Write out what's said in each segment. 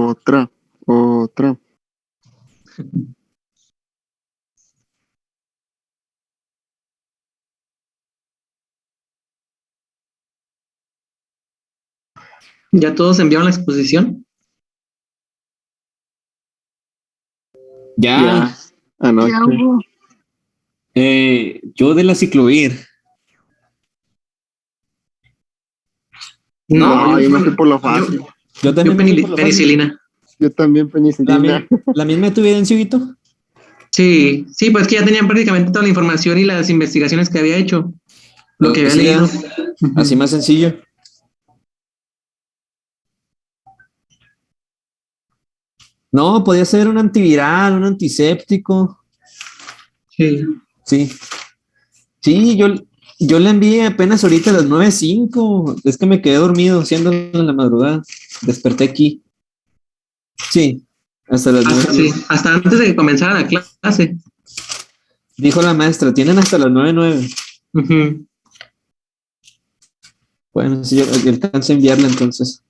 Otra, otra. ¿Ya todos enviaron la exposición? Ya, Anoche. Ya hubo. yo de la ciclovir. No, yo me fui por lo yo, fácil. Yo también me fui por lo fácil. penicilina. Yo también penicilina. La misma de tu evidencia, Huguito. Sí, sí, pues que ya tenían prácticamente toda la información y las investigaciones que había hecho, lo que había Sí, leído. así más sencillo. No, podía ser un antiviral, un antiséptico. Sí. Sí. Sí, yo le envié apenas ahorita a las 9:05. Es que me quedé dormido haciendo en la madrugada. Desperté aquí. Sí, hasta las 9. Sí, hasta antes de que comenzara la clase. Dijo la maestra, tienen hasta las 9:09. Uh-huh. Bueno, sí, yo alcancé a enviarla entonces.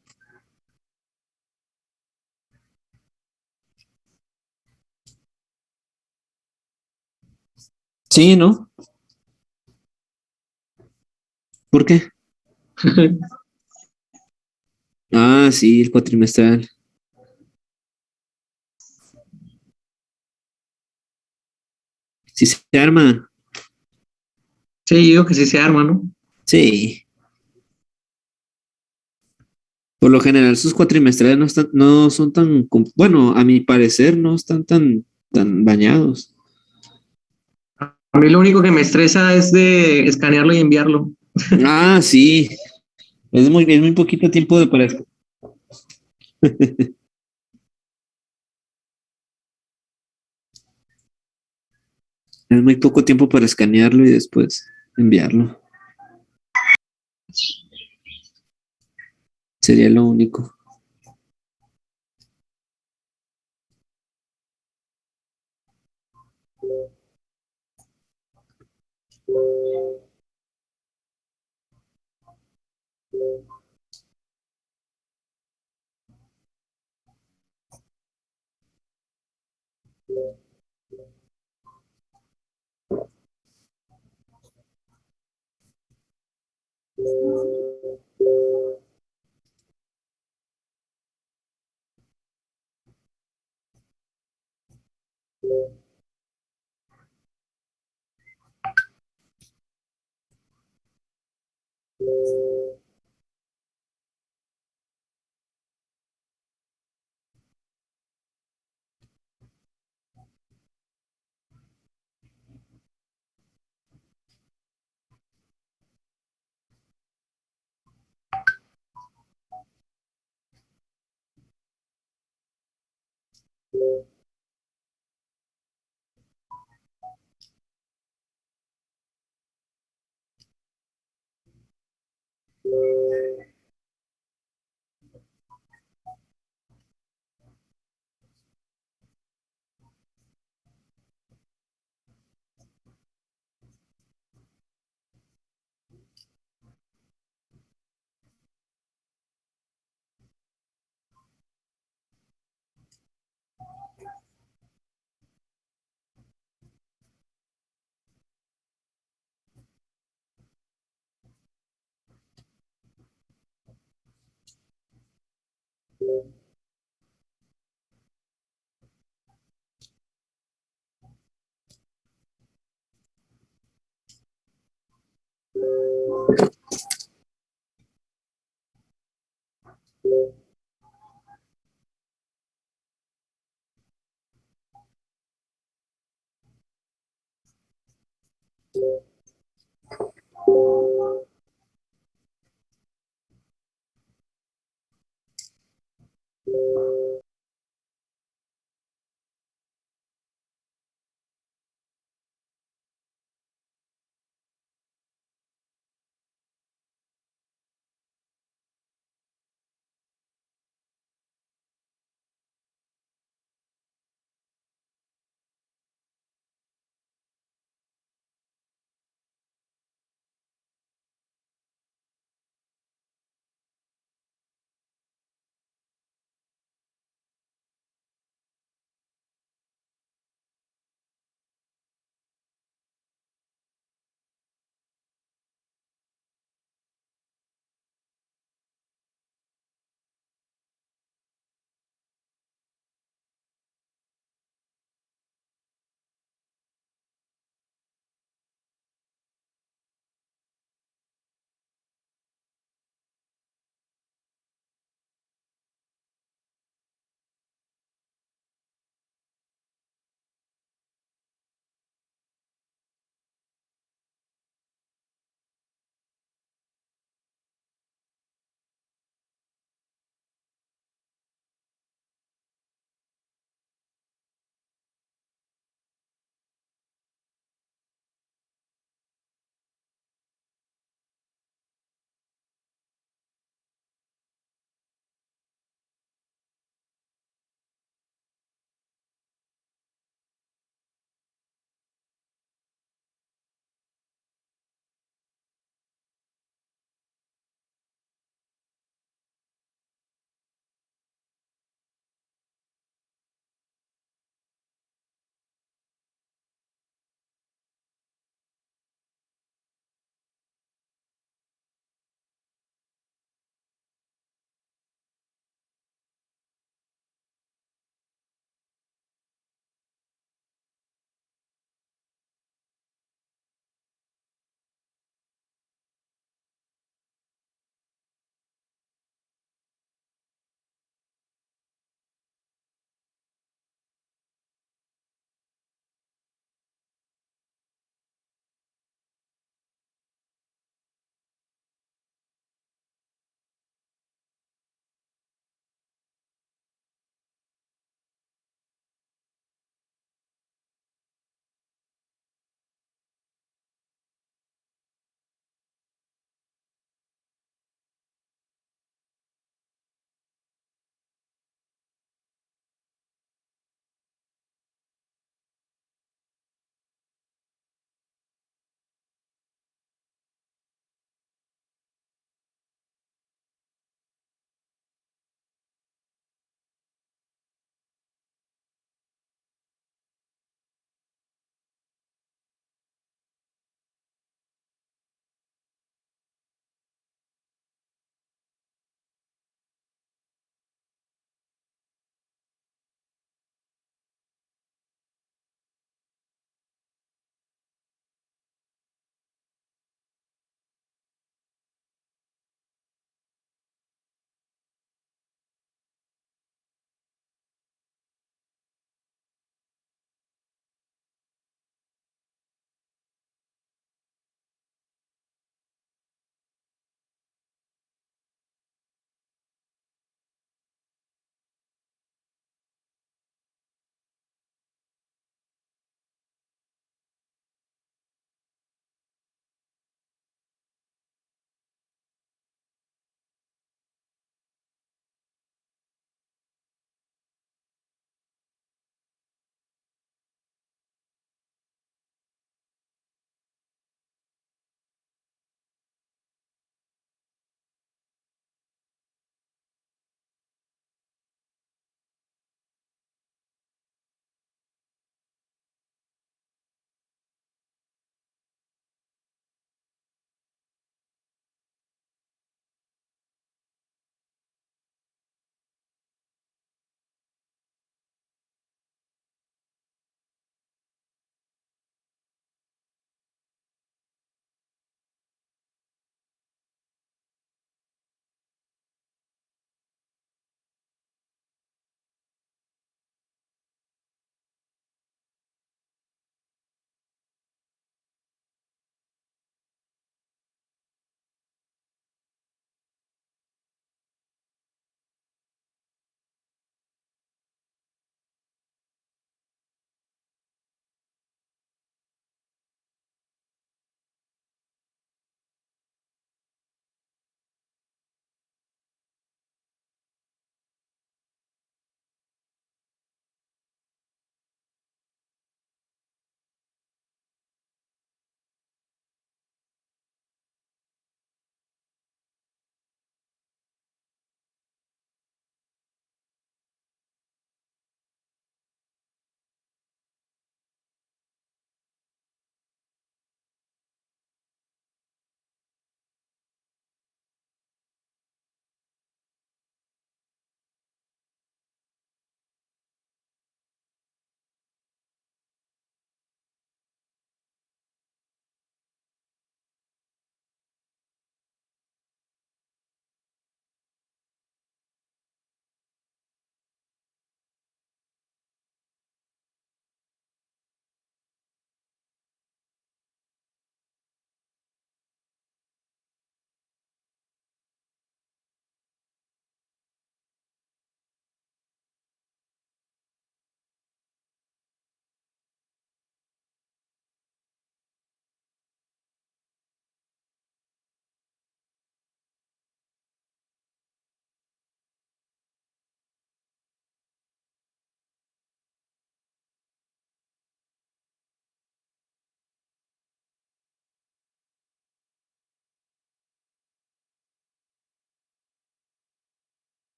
Sí, ¿no? ¿Por qué? Ah, sí, el cuatrimestral. Sí se arma. Sí, digo que sí se arma, ¿no? Sí. Por lo general, sus cuatrimestrales no son tan, bueno, a mi parecer no están tan bañados. A mí lo único que me estresa es de escanearlo y enviarlo. Ah, sí. Es muy poquito tiempo de para eso. Es muy poco tiempo para escanearlo y después enviarlo. Sería lo único.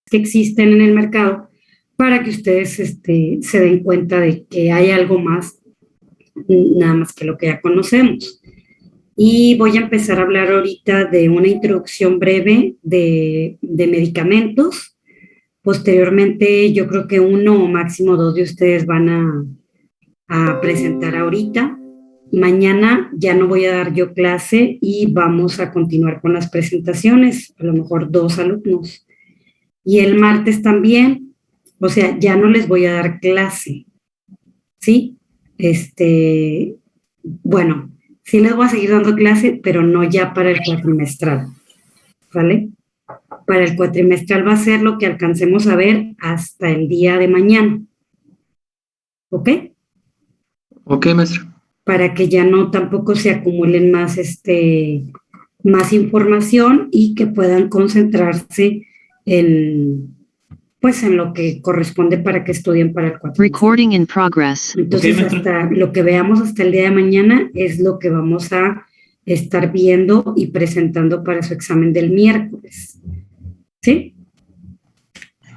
que existen en el mercado para que ustedes se den cuenta de que hay algo más, nada más que lo que ya conocemos. Y voy a empezar a hablar ahorita de una introducción breve de medicamentos. Posteriormente, yo creo que uno o máximo dos de ustedes van a presentar ahorita. Mañana ya no voy a dar yo clase y vamos a continuar con las presentaciones, a lo mejor 2 alumnos. Y el martes también, o sea, ya no les voy a dar clase, ¿sí? Bueno, sí les voy a seguir dando clase, pero no ya para el cuatrimestral, ¿vale? Para el cuatrimestral va a ser lo que alcancemos a ver hasta el día de mañana, ¿ok? Ok, maestra. Para que ya no tampoco se acumulen más, más información y que puedan concentrarse pues en lo que corresponde para que estudien para el cuatrimestre. Recording in progress. Entonces, Ok, hasta lo que veamos hasta el día de mañana es lo que vamos a estar viendo y presentando para su examen del miércoles. ¿Sí?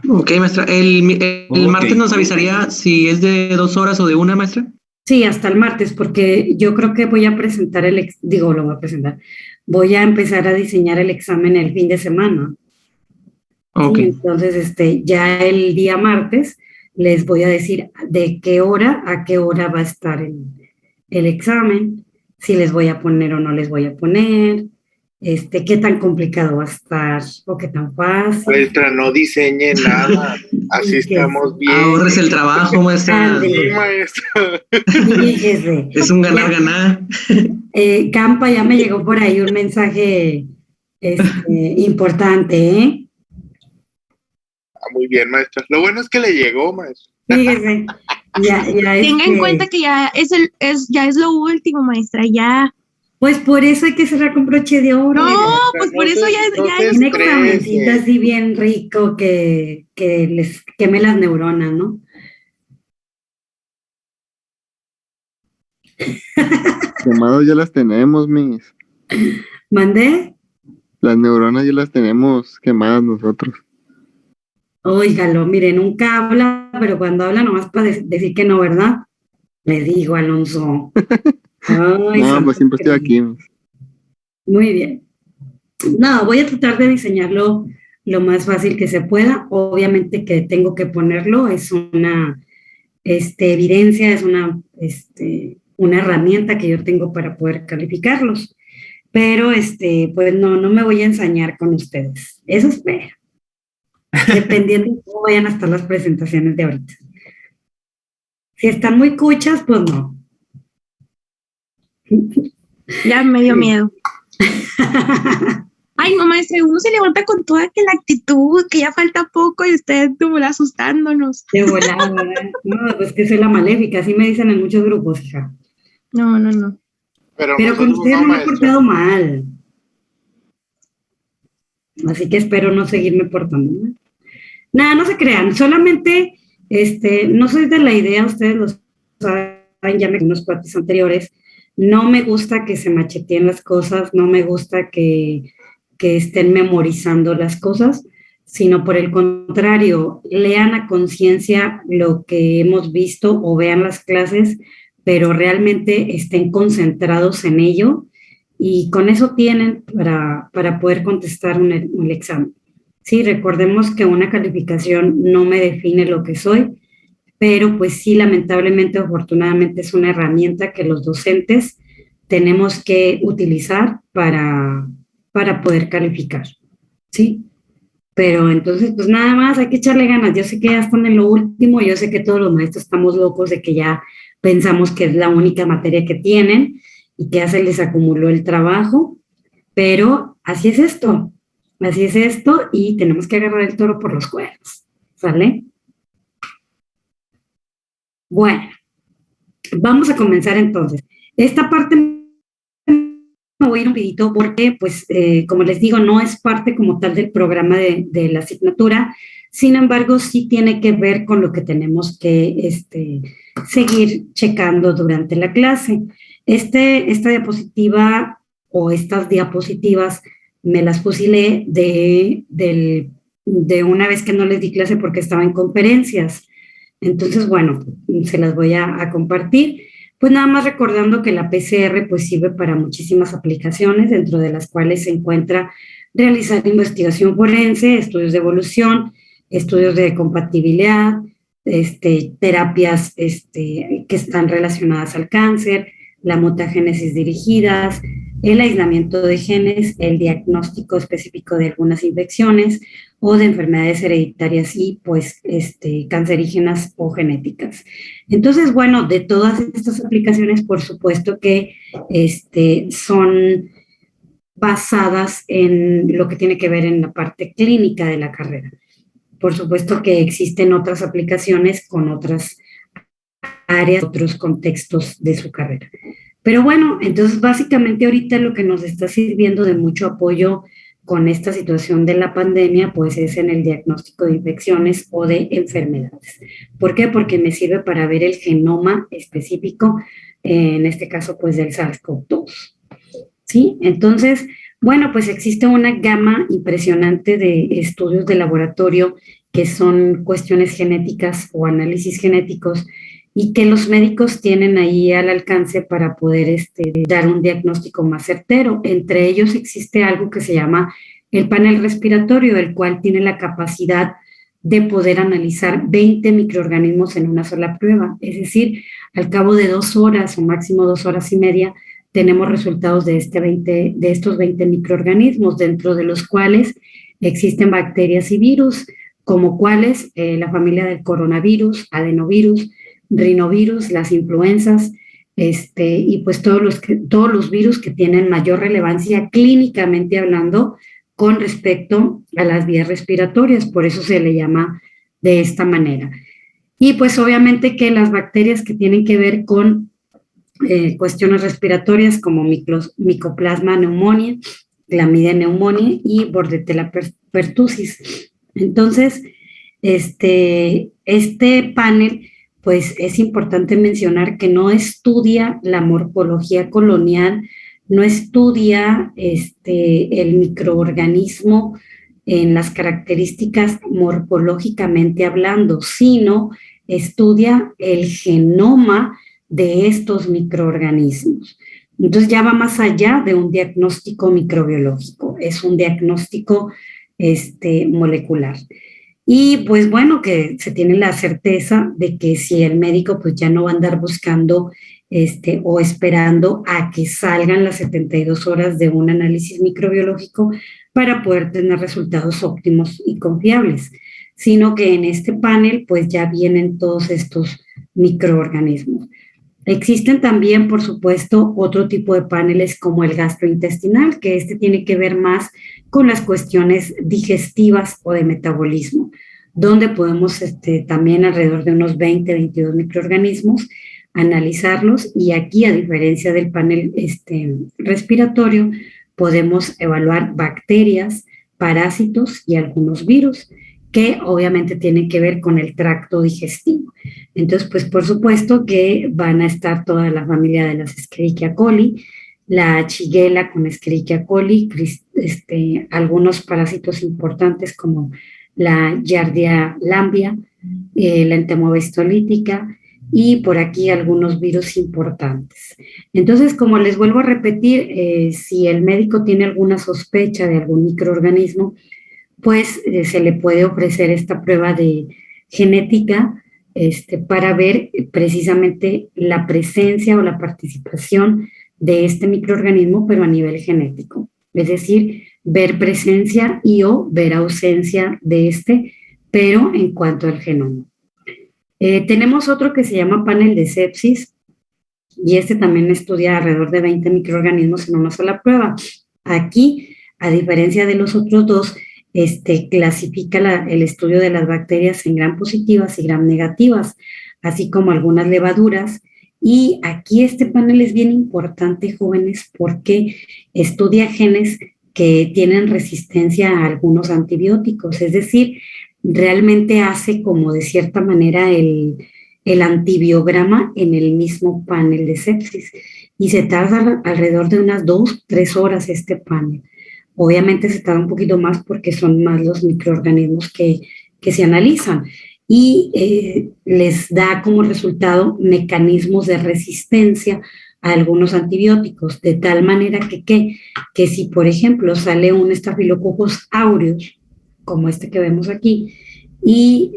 Ok, maestra. ¿El Ok. martes nos avisaría si es de 2 horas o de 1, maestra? Sí, hasta el martes, porque yo creo que voy a presentar lo voy a presentar. Voy a empezar a diseñar el examen el fin de semana. Ok. Sí, entonces, ya el día martes les voy a decir de qué hora a qué hora va a estar el examen, si les voy a poner o no les voy a poner, qué tan complicado va a estar o qué tan fácil. Maestra, no diseñe nada. Así Y estamos bien. Ahorres el trabajo, maestra. Ande. Sí, maestra. Fíjese. Es un ganar-ganar. Campa, ya me llegó por ahí un mensaje importante, ¿eh? Muy bien, maestra. Lo bueno es que le llegó, maestra. Fíjese. Ya, Tenga en cuenta que ya es lo último, maestra, ya. Pues por eso hay que cerrar con broche de oro. No, maestra, pues no por eso se- ya no se es. Un estrese. examencito así bien rico que les queme las neuronas, ¿no? Quemados ya las tenemos, mis. ¿Mandé? Las neuronas ya las tenemos quemadas nosotros. Óigalo, mire, nunca habla, pero cuando habla nomás para decir que no, ¿verdad? Le digo, Alonso. Ay, No, santo pues siempre estoy Cristo. aquí, mis. Muy bien. No, voy a tratar de diseñarlo lo más fácil que se pueda. Obviamente que tengo que ponerlo, es una evidencia, es una herramienta que yo tengo para poder calificarlos. Pero pues no me voy a ensañar con ustedes. Eso espero. Dependiendo de cómo vayan a estar las presentaciones de ahorita. Si están muy cuchas, pues no. Ya me dio miedo. Ay, no, maestra, uno se levanta con toda que la actitud, que ya falta poco y usted tú asustándonos. De volada, ¿verdad? No, pues que soy la maléfica, así me dicen en muchos grupos, hija. No. Pero Pero con nosotros ustedes no, no me he maestra. portado mal. Así que espero no seguirme portando mal. Nada, no se crean, solamente, no soy de la idea, ustedes lo saben, ya me con unos cuates anteriores, no me gusta que se macheteen las cosas, no me gusta que estén memorizando las cosas, sino por el contrario, lean a conciencia lo que hemos visto o vean las clases, pero realmente estén concentrados en ello y con eso tienen para poder contestar un examen. Sí, recordemos que una calificación no me define lo que soy, pero pues sí, lamentablemente o afortunadamente es una herramienta que los docentes tenemos que utilizar para poder calificar, ¿sí? Pero entonces, pues nada más hay que echarle ganas. Yo sé que ya están en lo último, yo sé que todos los maestros estamos locos de que ya pensamos que es la única materia que tienen y que ya se les acumuló el trabajo, pero así es esto y tenemos que agarrar el toro por los cuernos, ¿sale? Bueno, vamos a comenzar entonces. Esta parte me voy a ir un poquito porque, pues, como les digo, no es parte como tal del programa de la asignatura, sin embargo, sí tiene que ver con lo que tenemos que seguir checando durante la clase. Esta diapositiva o estas diapositivas me las fusilé del de una vez que no les di clase porque estaba en conferencias. Entonces, bueno, se las voy a compartir. Pues nada más recordando que la PCR pues sirve para muchísimas aplicaciones, dentro de las cuales se encuentra realizar investigación forense, estudios de evolución, estudios de compatibilidad, terapias que están relacionadas al cáncer, la mutagénesis dirigidas, el aislamiento de genes, el diagnóstico específico de algunas infecciones o de enfermedades hereditarias y pues cancerígenas o genéticas. Entonces, bueno, de todas estas aplicaciones, por supuesto que son basadas en lo que tiene que ver en la parte clínica de la carrera. Por supuesto que existen otras aplicaciones con otras áreas, otros contextos de su carrera. Pero bueno, entonces básicamente ahorita lo que nos está sirviendo de mucho apoyo con esta situación de la pandemia, pues es en el diagnóstico de infecciones o de enfermedades. ¿Por qué? Porque me sirve para ver el genoma específico, en este caso pues del SARS-CoV-2. ¿Sí? Entonces, bueno, pues existe una gama impresionante de estudios de laboratorio que son cuestiones genéticas o análisis genéticos y que los médicos tienen ahí al alcance para poder dar un diagnóstico más certero. Entre ellos existe algo que se llama el panel respiratorio, el cual tiene la capacidad de poder analizar 20 microorganismos en una sola prueba. Es decir, al cabo de 2 horas o máximo 2 horas y media, tenemos resultados de estos 20 microorganismos, dentro de los cuales existen bacterias y virus, como cuáles la familia del coronavirus, adenovirus, rinovirus, las influenzas, y pues todos los virus que tienen mayor relevancia clínicamente hablando con respecto a las vías respiratorias, por eso se le llama de esta manera. Y pues obviamente que las bacterias que tienen que ver con cuestiones respiratorias como Mycoplasma pneumoniae, Clamidia pneumoniae y Bordetella pertussis. Entonces, este panel, pues es importante mencionar que no estudia la morfología colonial, no estudia el microorganismo en las características morfológicamente hablando, sino estudia el genoma de estos microorganismos. Entonces ya va más allá de un diagnóstico microbiológico, es un diagnóstico molecular. Y pues bueno, que se tiene la certeza de que si el médico pues ya no va a andar buscando o esperando a que salgan las 72 horas de un análisis microbiológico para poder tener resultados óptimos y confiables, sino que en este panel pues ya vienen todos estos microorganismos. Existen también, por supuesto, otro tipo de paneles como el gastrointestinal, que tiene que ver más con las cuestiones digestivas o de metabolismo, donde podemos también alrededor de unos 20, 22 microorganismos analizarlos, y aquí, a diferencia del panel respiratorio, podemos evaluar bacterias, parásitos y algunos virus que obviamente tienen que ver con el tracto digestivo. Entonces, pues por supuesto que van a estar toda la familia de las Escherichia coli, la Shigella con Escherichia coli, algunos parásitos importantes como la Giardia lamblia, la Entemoeba histolítica, y por aquí algunos virus importantes. Entonces, como les vuelvo a repetir, si el médico tiene alguna sospecha de algún microorganismo, pues se le puede ofrecer esta prueba de genética para ver precisamente la presencia o la participación de este microorganismo, pero a nivel genético. Es decir, ver presencia y o ver ausencia de pero en cuanto al genoma. Tenemos otro que se llama panel de sepsis, y también estudia alrededor de 20 microorganismos en una sola prueba. Aquí, a diferencia de los otros dos, clasifica el estudio de las bacterias en gram positivas y gram negativas, así como algunas levaduras. Y aquí este panel es bien importante, jóvenes, porque estudia genes que tienen resistencia a algunos antibióticos, es decir, realmente hace como de cierta manera el antibiograma en el mismo panel de sepsis, y se tarda alrededor de unas 2-3 horas este panel. Obviamente se tarda un poquito más porque son más los microorganismos que se analizan y les da como resultado mecanismos de resistencia a algunos antibióticos, de tal manera que si, por ejemplo, sale un Staphylococcus aureus, como este que vemos aquí, y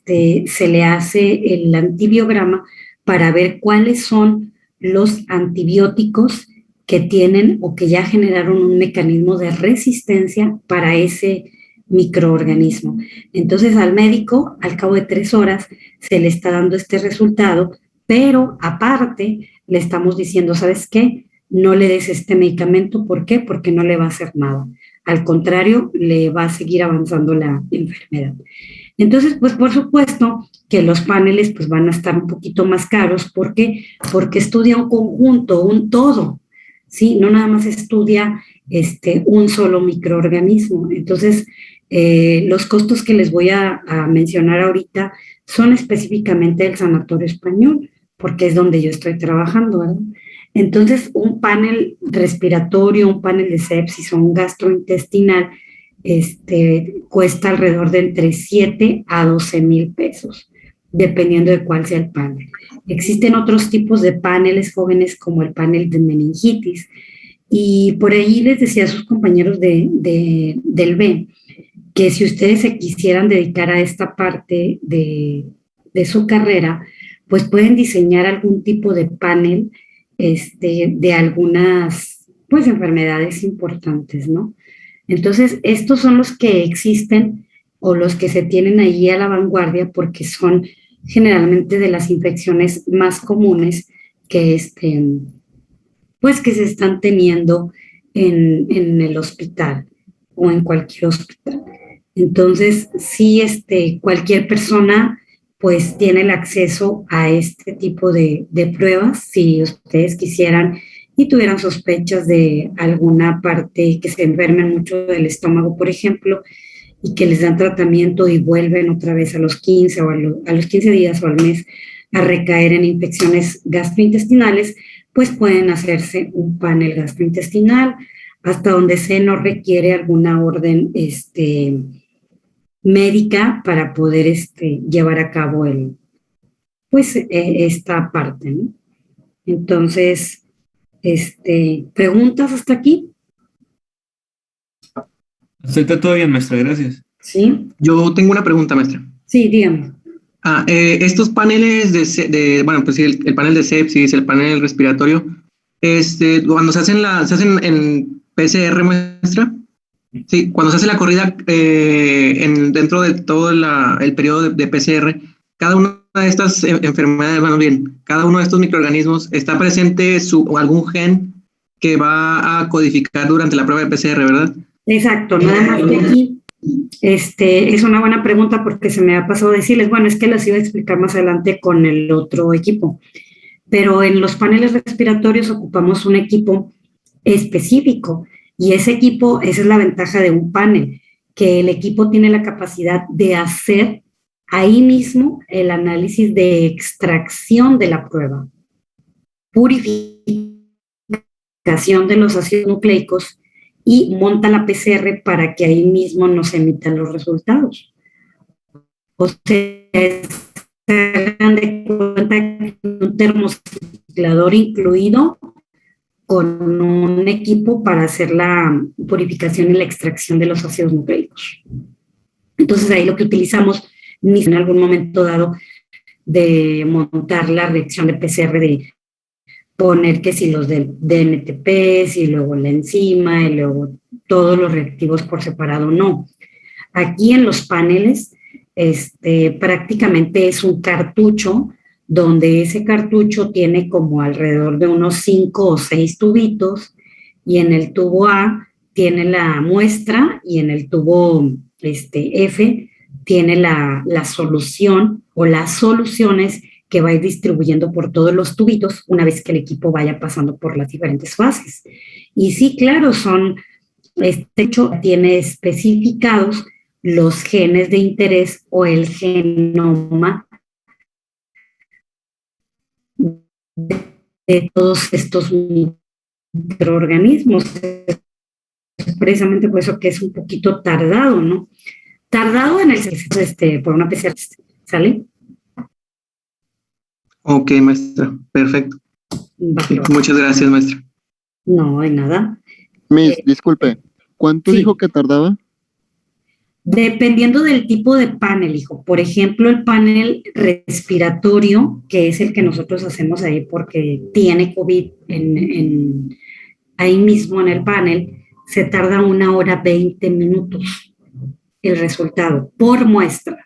se le hace el antibiograma para ver cuáles son los antibióticos que tienen o que ya generaron un mecanismo de resistencia para ese microorganismo. Entonces al médico, al cabo de 3 horas, se le está dando este resultado, pero aparte le estamos diciendo, ¿sabes qué? No le des este medicamento. ¿Por qué? Porque no le va a hacer nada. Al contrario, le va a seguir avanzando la enfermedad. Entonces, pues por supuesto que los paneles pues van a estar un poquito más caros. ¿Por qué? Porque estudia un conjunto, un todo, ¿sí? No nada más estudia un solo microorganismo. Entonces, los costos que les voy a mencionar ahorita son específicamente del Sanatorio Español, porque es donde yo estoy trabajando, ¿verdad? Entonces, un panel respiratorio, un panel de sepsis o un gastrointestinal, cuesta alrededor de entre 7 a 12 mil pesos, dependiendo de cuál sea el panel. Existen otros tipos de paneles jóvenes como el panel de meningitis, y por ahí les decía a sus compañeros del B que si ustedes se quisieran dedicar a esta parte de su carrera, pues pueden diseñar algún tipo de panel de algunas pues enfermedades importantes, ¿no? Entonces, estos son los que existen o los que se tienen ahí a la vanguardia porque son generalmente de las infecciones más comunes que, pues que se están teniendo en el hospital o en cualquier hospital. Entonces, sí, cualquier persona pues tiene el acceso a este tipo de pruebas si ustedes quisieran y tuvieran sospechas de alguna parte que se enfermen mucho del estómago, por ejemplo, y que les dan tratamiento y vuelven otra vez a los 15 o a los 15 días o al mes a recaer en infecciones gastrointestinales, pues pueden hacerse un panel gastrointestinal hasta donde se no requiere alguna orden médica para poder llevar a cabo esta parte, ¿no? Entonces, ¿preguntas hasta aquí? Está todo bien, maestra, gracias. Sí. Yo tengo una pregunta, maestra. Sí, dígame. Estos paneles bueno, pues sí, el panel de sepsis, el panel respiratorio, cuando se hacen en PCR, maestra, sí, cuando se hace la corrida dentro de todo el periodo de PCR, cada una de estas enfermedades, bueno, bien, cada uno de estos microorganismos está presente algún gen que va a codificar durante la prueba de PCR, ¿verdad? Exacto, nada más que aquí es una buena pregunta porque se me ha pasado decirles, bueno, es que las iba a explicar más adelante con el otro equipo, pero en los paneles respiratorios ocupamos un equipo específico y ese equipo, esa es la ventaja de un panel, que el equipo tiene la capacidad de hacer ahí mismo el análisis de extracción de la prueba, purificación de los ácidos nucleicos y monta la PCR para que ahí mismo nos emitan los resultados. O sea, se hagan de cuenta que un termociclador incluido con un equipo para hacer la purificación y la extracción de los ácidos nucleicos. Entonces ahí lo que utilizamos en algún momento dado de montar la reacción de PCR, de poner que si los de DNTP, y luego la enzima y luego todos los reactivos por separado, no. Aquí en los paneles prácticamente es un cartucho donde ese cartucho tiene como alrededor de unos 5 o 6 tubitos y en el tubo A tiene la muestra y en el tubo F tiene la solución o las soluciones que va a ir distribuyendo por todos los tubitos una vez que el equipo vaya pasando por las diferentes fases. Y sí, claro, este hecho tiene especificados los genes de interés o el genoma de todos estos microorganismos. precisamente por eso que es un poquito tardado, ¿no? Tardado en el por una PCR, ¿sale? Ok, maestra, perfecto. Va, Sí, va. muchas gracias, maestra. No hay nada. Miss, disculpe, ¿cuánto sí. dijo que tardaba? Dependiendo del tipo de panel, hijo. Por ejemplo, el panel respiratorio, que es el que nosotros hacemos ahí porque tiene COVID ahí mismo en el panel, se tarda 1 hora 20 minutos el resultado por muestra.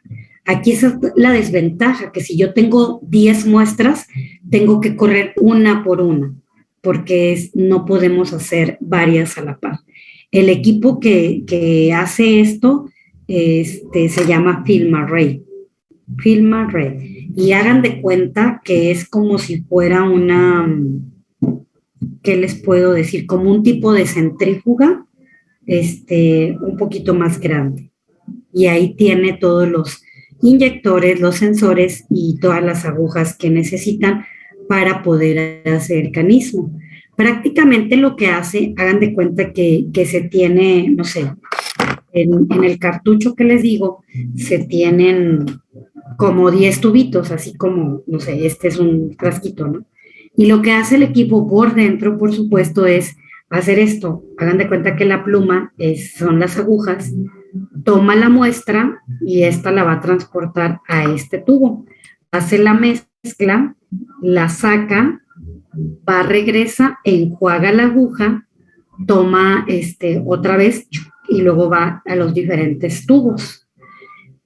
Aquí esa es la desventaja, que si yo tengo 10 muestras, tengo que correr una por una, porque no podemos hacer varias a la par. El equipo que hace esto se llama FilmArray. FilmArray. Y hagan de cuenta que es como si fuera una, ¿qué les puedo decir? Como un tipo de centrífuga, un poquito más grande. Y ahí tiene todos los inyectores, los sensores y todas las agujas que necesitan para poder hacer canismo. Prácticamente lo que hace, hagan de cuenta que se tiene, no sé, en el cartucho que les digo, se tienen como 10 tubitos, así como, no sé, este es un frasquito, ¿no? Y lo que hace el equipo por dentro, por supuesto, es hacer esto. Hagan de cuenta que la pluma son las agujas, toma la muestra y esta la va a transportar a este tubo. Hace la mezcla, la saca, va, regresa, enjuaga la aguja, toma otra vez y luego va a los diferentes tubos.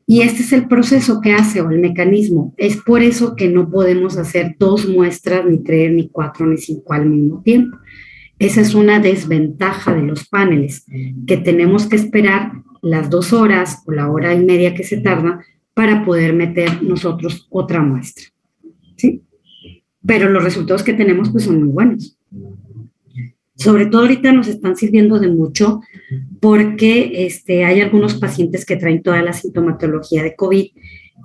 Y este es el proceso que hace o el mecanismo. Es por eso que no podemos hacer 2 muestras, ni 3, ni 4, ni 5 al mismo tiempo. Esa es una desventaja de los paneles, que tenemos que esperar las 2 horas o la hora y media que se tarda para poder meter nosotros otra muestra. ¿Sí? Pero los resultados que tenemos pues son muy buenos. Sobre todo ahorita nos están sirviendo de mucho porque hay algunos pacientes que traen toda la sintomatología de COVID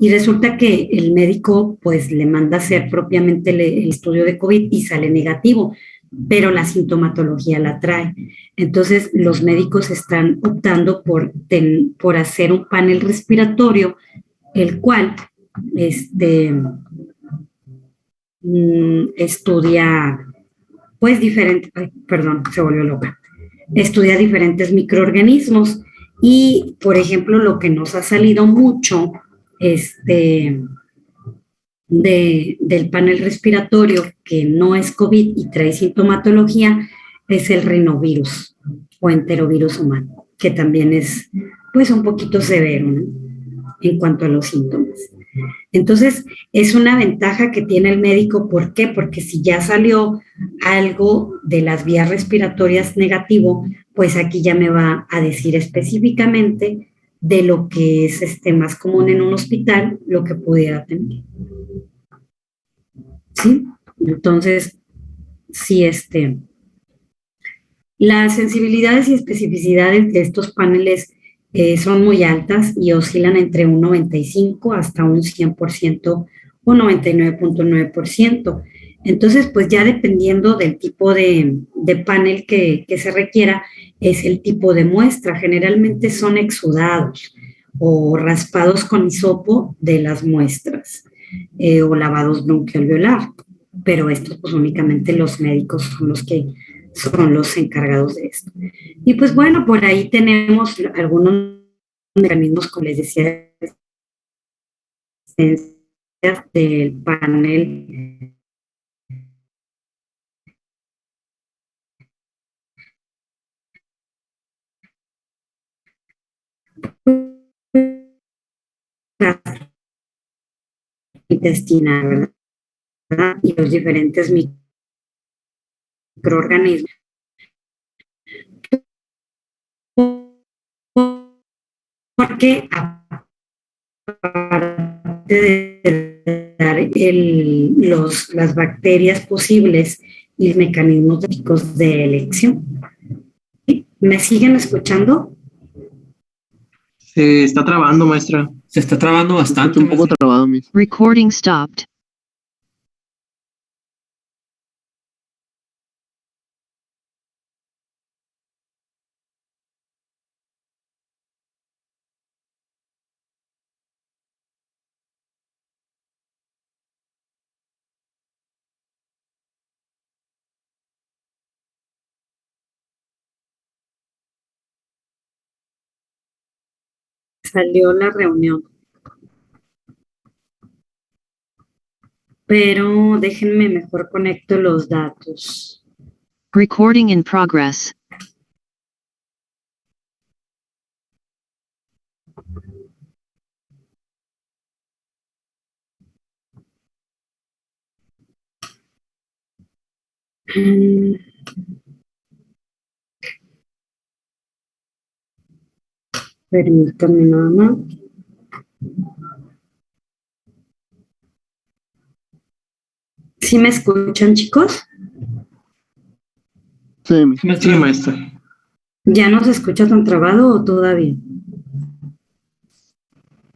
y resulta que el médico pues le manda a hacer propiamente el estudio de COVID y sale negativo, pero la sintomatología la trae. Entonces los médicos están optando por hacer un panel respiratorio, el cual estudia pues diferentes, perdón, se volvió loca, estudia diferentes microorganismos y, por ejemplo, lo que nos ha salido mucho del panel respiratorio que no es COVID y trae sintomatología es el rinovirus o enterovirus humano, que también es pues un poquito severo, ¿no? En cuanto a los síntomas. Entonces, es una ventaja que tiene el médico. ¿Por qué? Porque si ya salió algo de las vías respiratorias negativo, pues aquí ya me va a decir específicamente de lo que es más común en un hospital, lo que pudiera tener. ¿Sí? Entonces, sí, las sensibilidades y especificidades de estos paneles son muy altas y oscilan entre un 95 hasta un 100% o 99.9%. Entonces, pues ya dependiendo del tipo de panel que se requiera, es el tipo de muestra. Generalmente son exudados o raspados con hisopo de las muestras o lavados bronquialveolar, pero estos pues únicamente los médicos son los encargados de esto. Y pues bueno, por ahí tenemos algunos mecanismos, como les decía, del panel intestinal, ¿verdad? Y los diferentes microorganismos. Porque aparte de dar las bacterias posibles y mecanismos típicos de elección. ¿Me siguen escuchando? Se está trabando, maestra. Se está trabando bastante. Un poco trabado, Miss. Recording stopped. salió la reunión. Pero déjenme mejor conecto los datos. Recording in progress. Mm. Permítanme nada más. ¿Sí me escuchan, chicos? Sí, Miss. Sí, maestra. ¿Ya no se escucha tan trabado o todavía?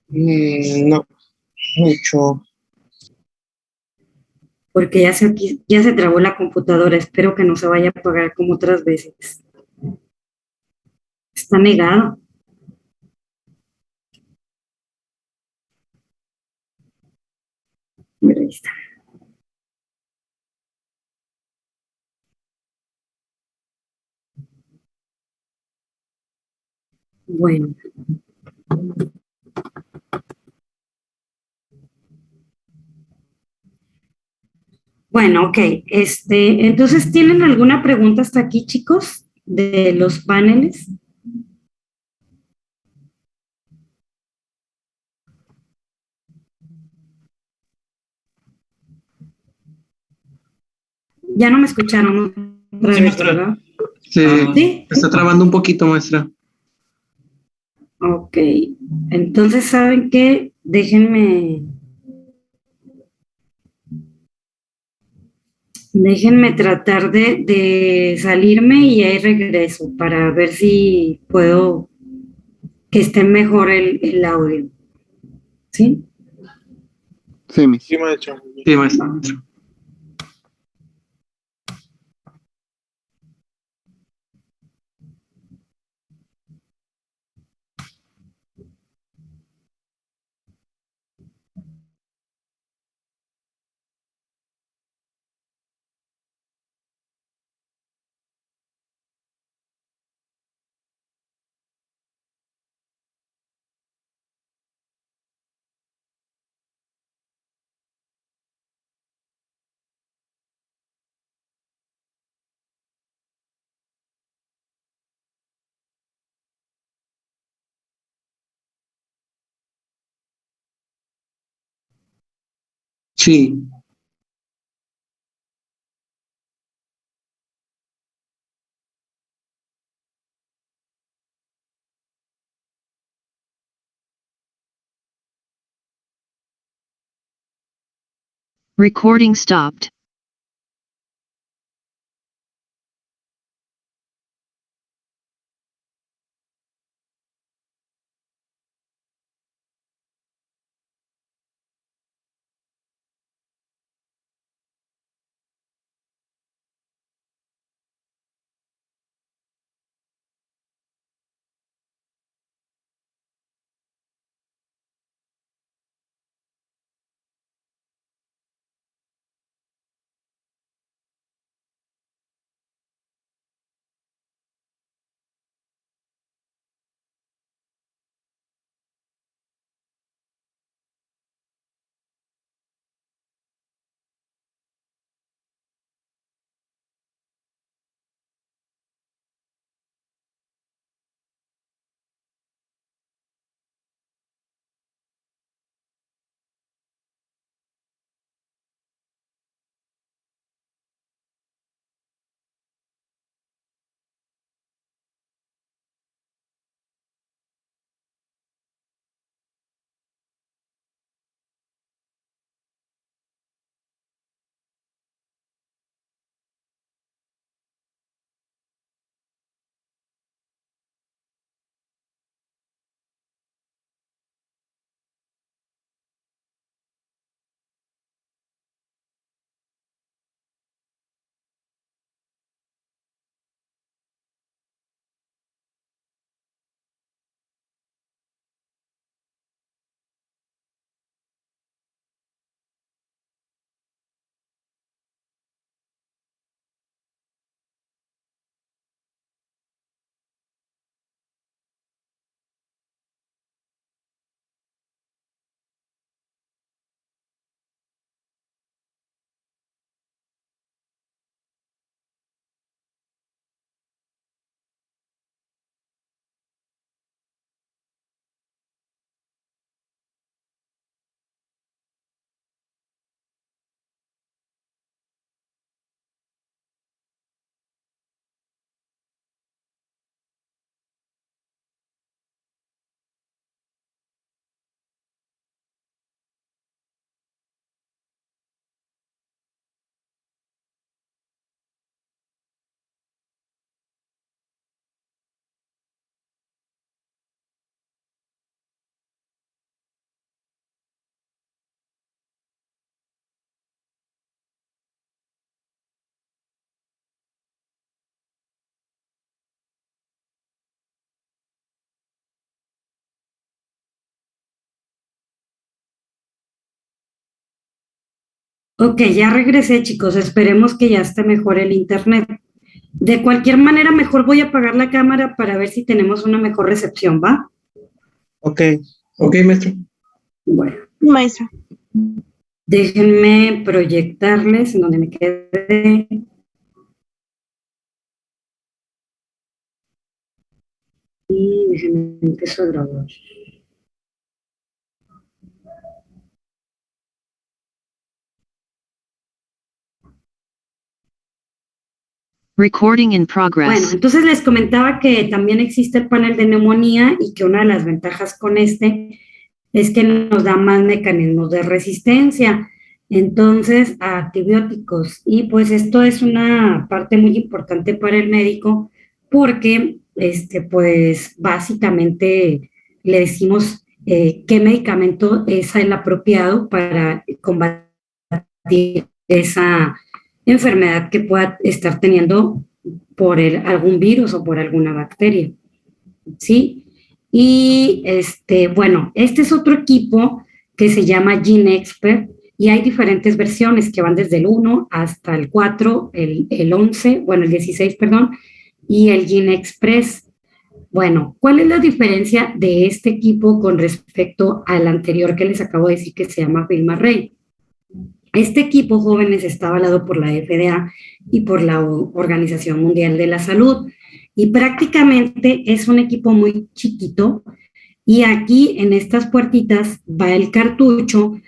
No, mucho. Porque ya se trabó la computadora. Espero que no se vaya a apagar como otras veces. Está negado. Mira, ahí está. Bueno. Bueno, ok. Entonces, ¿tienen alguna pregunta hasta aquí, chicos, de los paneles? Ya no me escucharon otra Sí, vez, maestra. ¿verdad? Sí, Sí. está trabando un poquito, maestra. Ok. Entonces, ¿saben qué? Déjenme tratar de salirme y ahí regreso para ver si puedo que esté mejor el audio. ¿Sí? Sí, Miss. Sí, maestra. Sí, maestra. Sí. Recording stopped. Ok, ya regresé, chicos. Esperemos que ya esté mejor el internet. De cualquier manera, mejor voy a apagar la cámara para ver si tenemos una mejor recepción, ¿va? Ok, ok, maestro. Bueno, Maestra. déjenme proyectarles en donde me quedé. Y déjenme empezar a grabar. Recording in Bueno, progress. entonces les comentaba que también existe el panel de neumonía y que una de las ventajas con este es que nos da más mecanismos de resistencia, entonces a antibióticos. Y pues esto es una parte muy importante para el médico porque, pues básicamente le decimos qué medicamento es el apropiado para combatir esa enfermedad que pueda estar teniendo por algún virus o por alguna bacteria, ¿sí? Y bueno, este es otro equipo que se llama GeneXpert y hay diferentes versiones que van desde el 1 hasta el 4, el 11, bueno, el 16, perdón, y el GeneXpress. Bueno, ¿cuál es la diferencia de este equipo con respecto al anterior que les acabo de decir que se llama FilmArray? Este equipo, jóvenes, está avalado por la FDA y por la Organización Mundial de la Salud y prácticamente es un equipo muy chiquito y aquí en estas puertitas va el cartucho,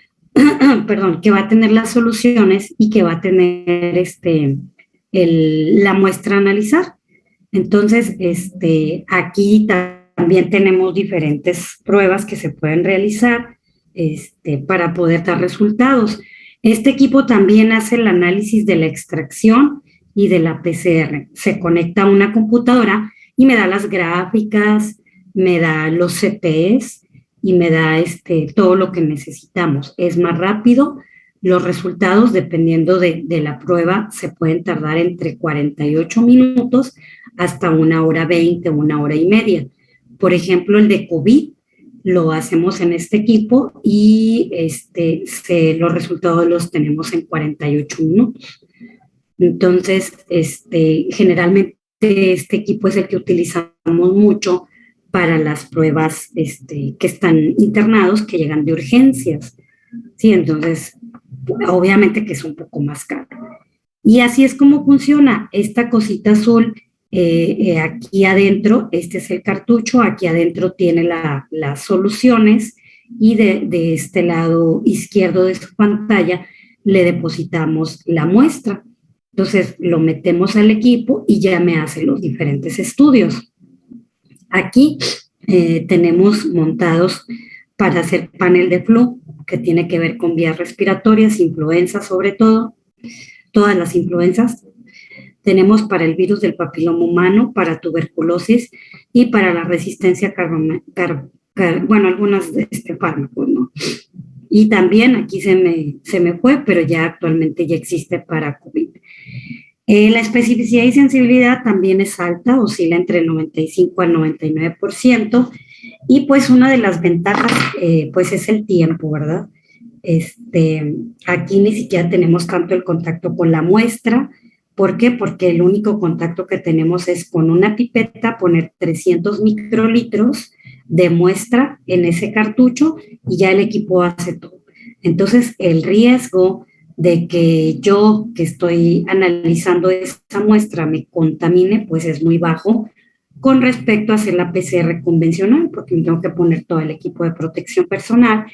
perdón, que va a tener las soluciones y que va a tener la muestra a analizar. Entonces, aquí también tenemos diferentes pruebas que se pueden realizar para poder dar resultados. Este equipo también hace el análisis de la extracción y de la PCR. Se conecta a una computadora y me da las gráficas, me da los CTs y me da todo lo que necesitamos. Es más rápido. Los resultados, dependiendo de la prueba, se pueden tardar entre 48 minutos hasta 1 hora 20, 1 hora y media. Por ejemplo, el de COVID lo hacemos en este equipo y los resultados los tenemos en 48 minutos. Entonces, generalmente este equipo es el que utilizamos mucho para las pruebas que están internados, que llegan de urgencias. Sí, entonces, obviamente que es un poco más caro. Y así es como funciona esta cosita azul. Aquí adentro, este es el cartucho, aquí adentro tiene las soluciones y de este lado izquierdo de su pantalla le depositamos la muestra. Entonces lo metemos al equipo y ya me hace los diferentes estudios. Aquí tenemos montados para hacer panel de flu, que tiene que ver con vías respiratorias, influenza sobre todo, todas las influencias. Tenemos para el virus del papiloma humano, para tuberculosis y para la resistencia bueno, algunas de fármacos, ¿no? Y también aquí se me fue, pero ya actualmente ya existe para COVID. La especificidad y sensibilidad también es alta, oscila entre el 95 al 99%, y pues una de las ventajas pues es el tiempo, ¿verdad? Aquí ni siquiera tenemos tanto el contacto con la muestra. ¿Por qué? Porque el único contacto que tenemos es con una pipeta, poner 300 microlitros de muestra en ese cartucho y ya el equipo hace todo. Entonces, el riesgo de que yo, que estoy analizando esa muestra, me contamine, pues es muy bajo con respecto a hacer la PCR convencional, porque me tengo que poner todo el equipo de protección personal,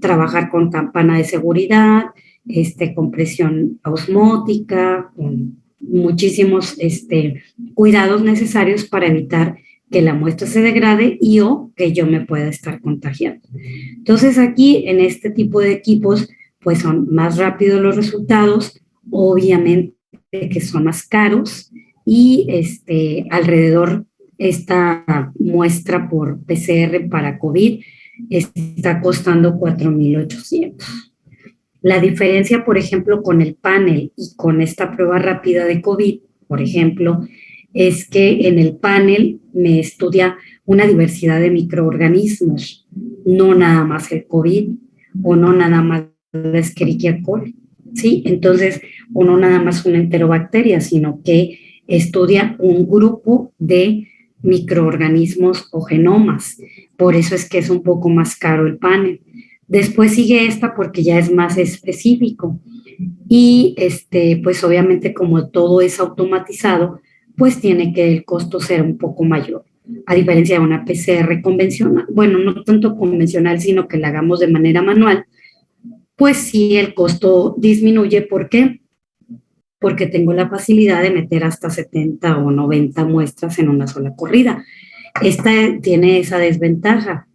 trabajar con campana de seguridad, con presión osmótica, con muchísimos cuidados necesarios para evitar que la muestra se degrade y o que yo me pueda estar contagiando. Entonces aquí en este tipo de equipos pues son más rápidos los resultados, obviamente que son más caros y alrededor esta muestra por PCR para COVID está costando 4,800. La diferencia, por ejemplo, con el panel y con esta prueba rápida de COVID, por ejemplo, es que en el panel me estudia una diversidad de microorganismos, no nada más el COVID o no nada más la Escherichia coli. ¿sí? Entonces, uno nada más una enterobacteria, sino que estudia un grupo de microorganismos o genomas. Por eso es que es un poco más caro el panel. Después sigue esta porque ya es más específico. Y pues obviamente como todo es automatizado, pues tiene que el costo ser un poco mayor, a diferencia de una PCR convencional. Bueno, no tanto convencional, sino que la hagamos de manera manual, pues sí el costo disminuye. ¿Por qué? Porque tengo la facilidad de meter hasta 70 o 90 muestras en una sola corrida. Esta tiene esa desventaja,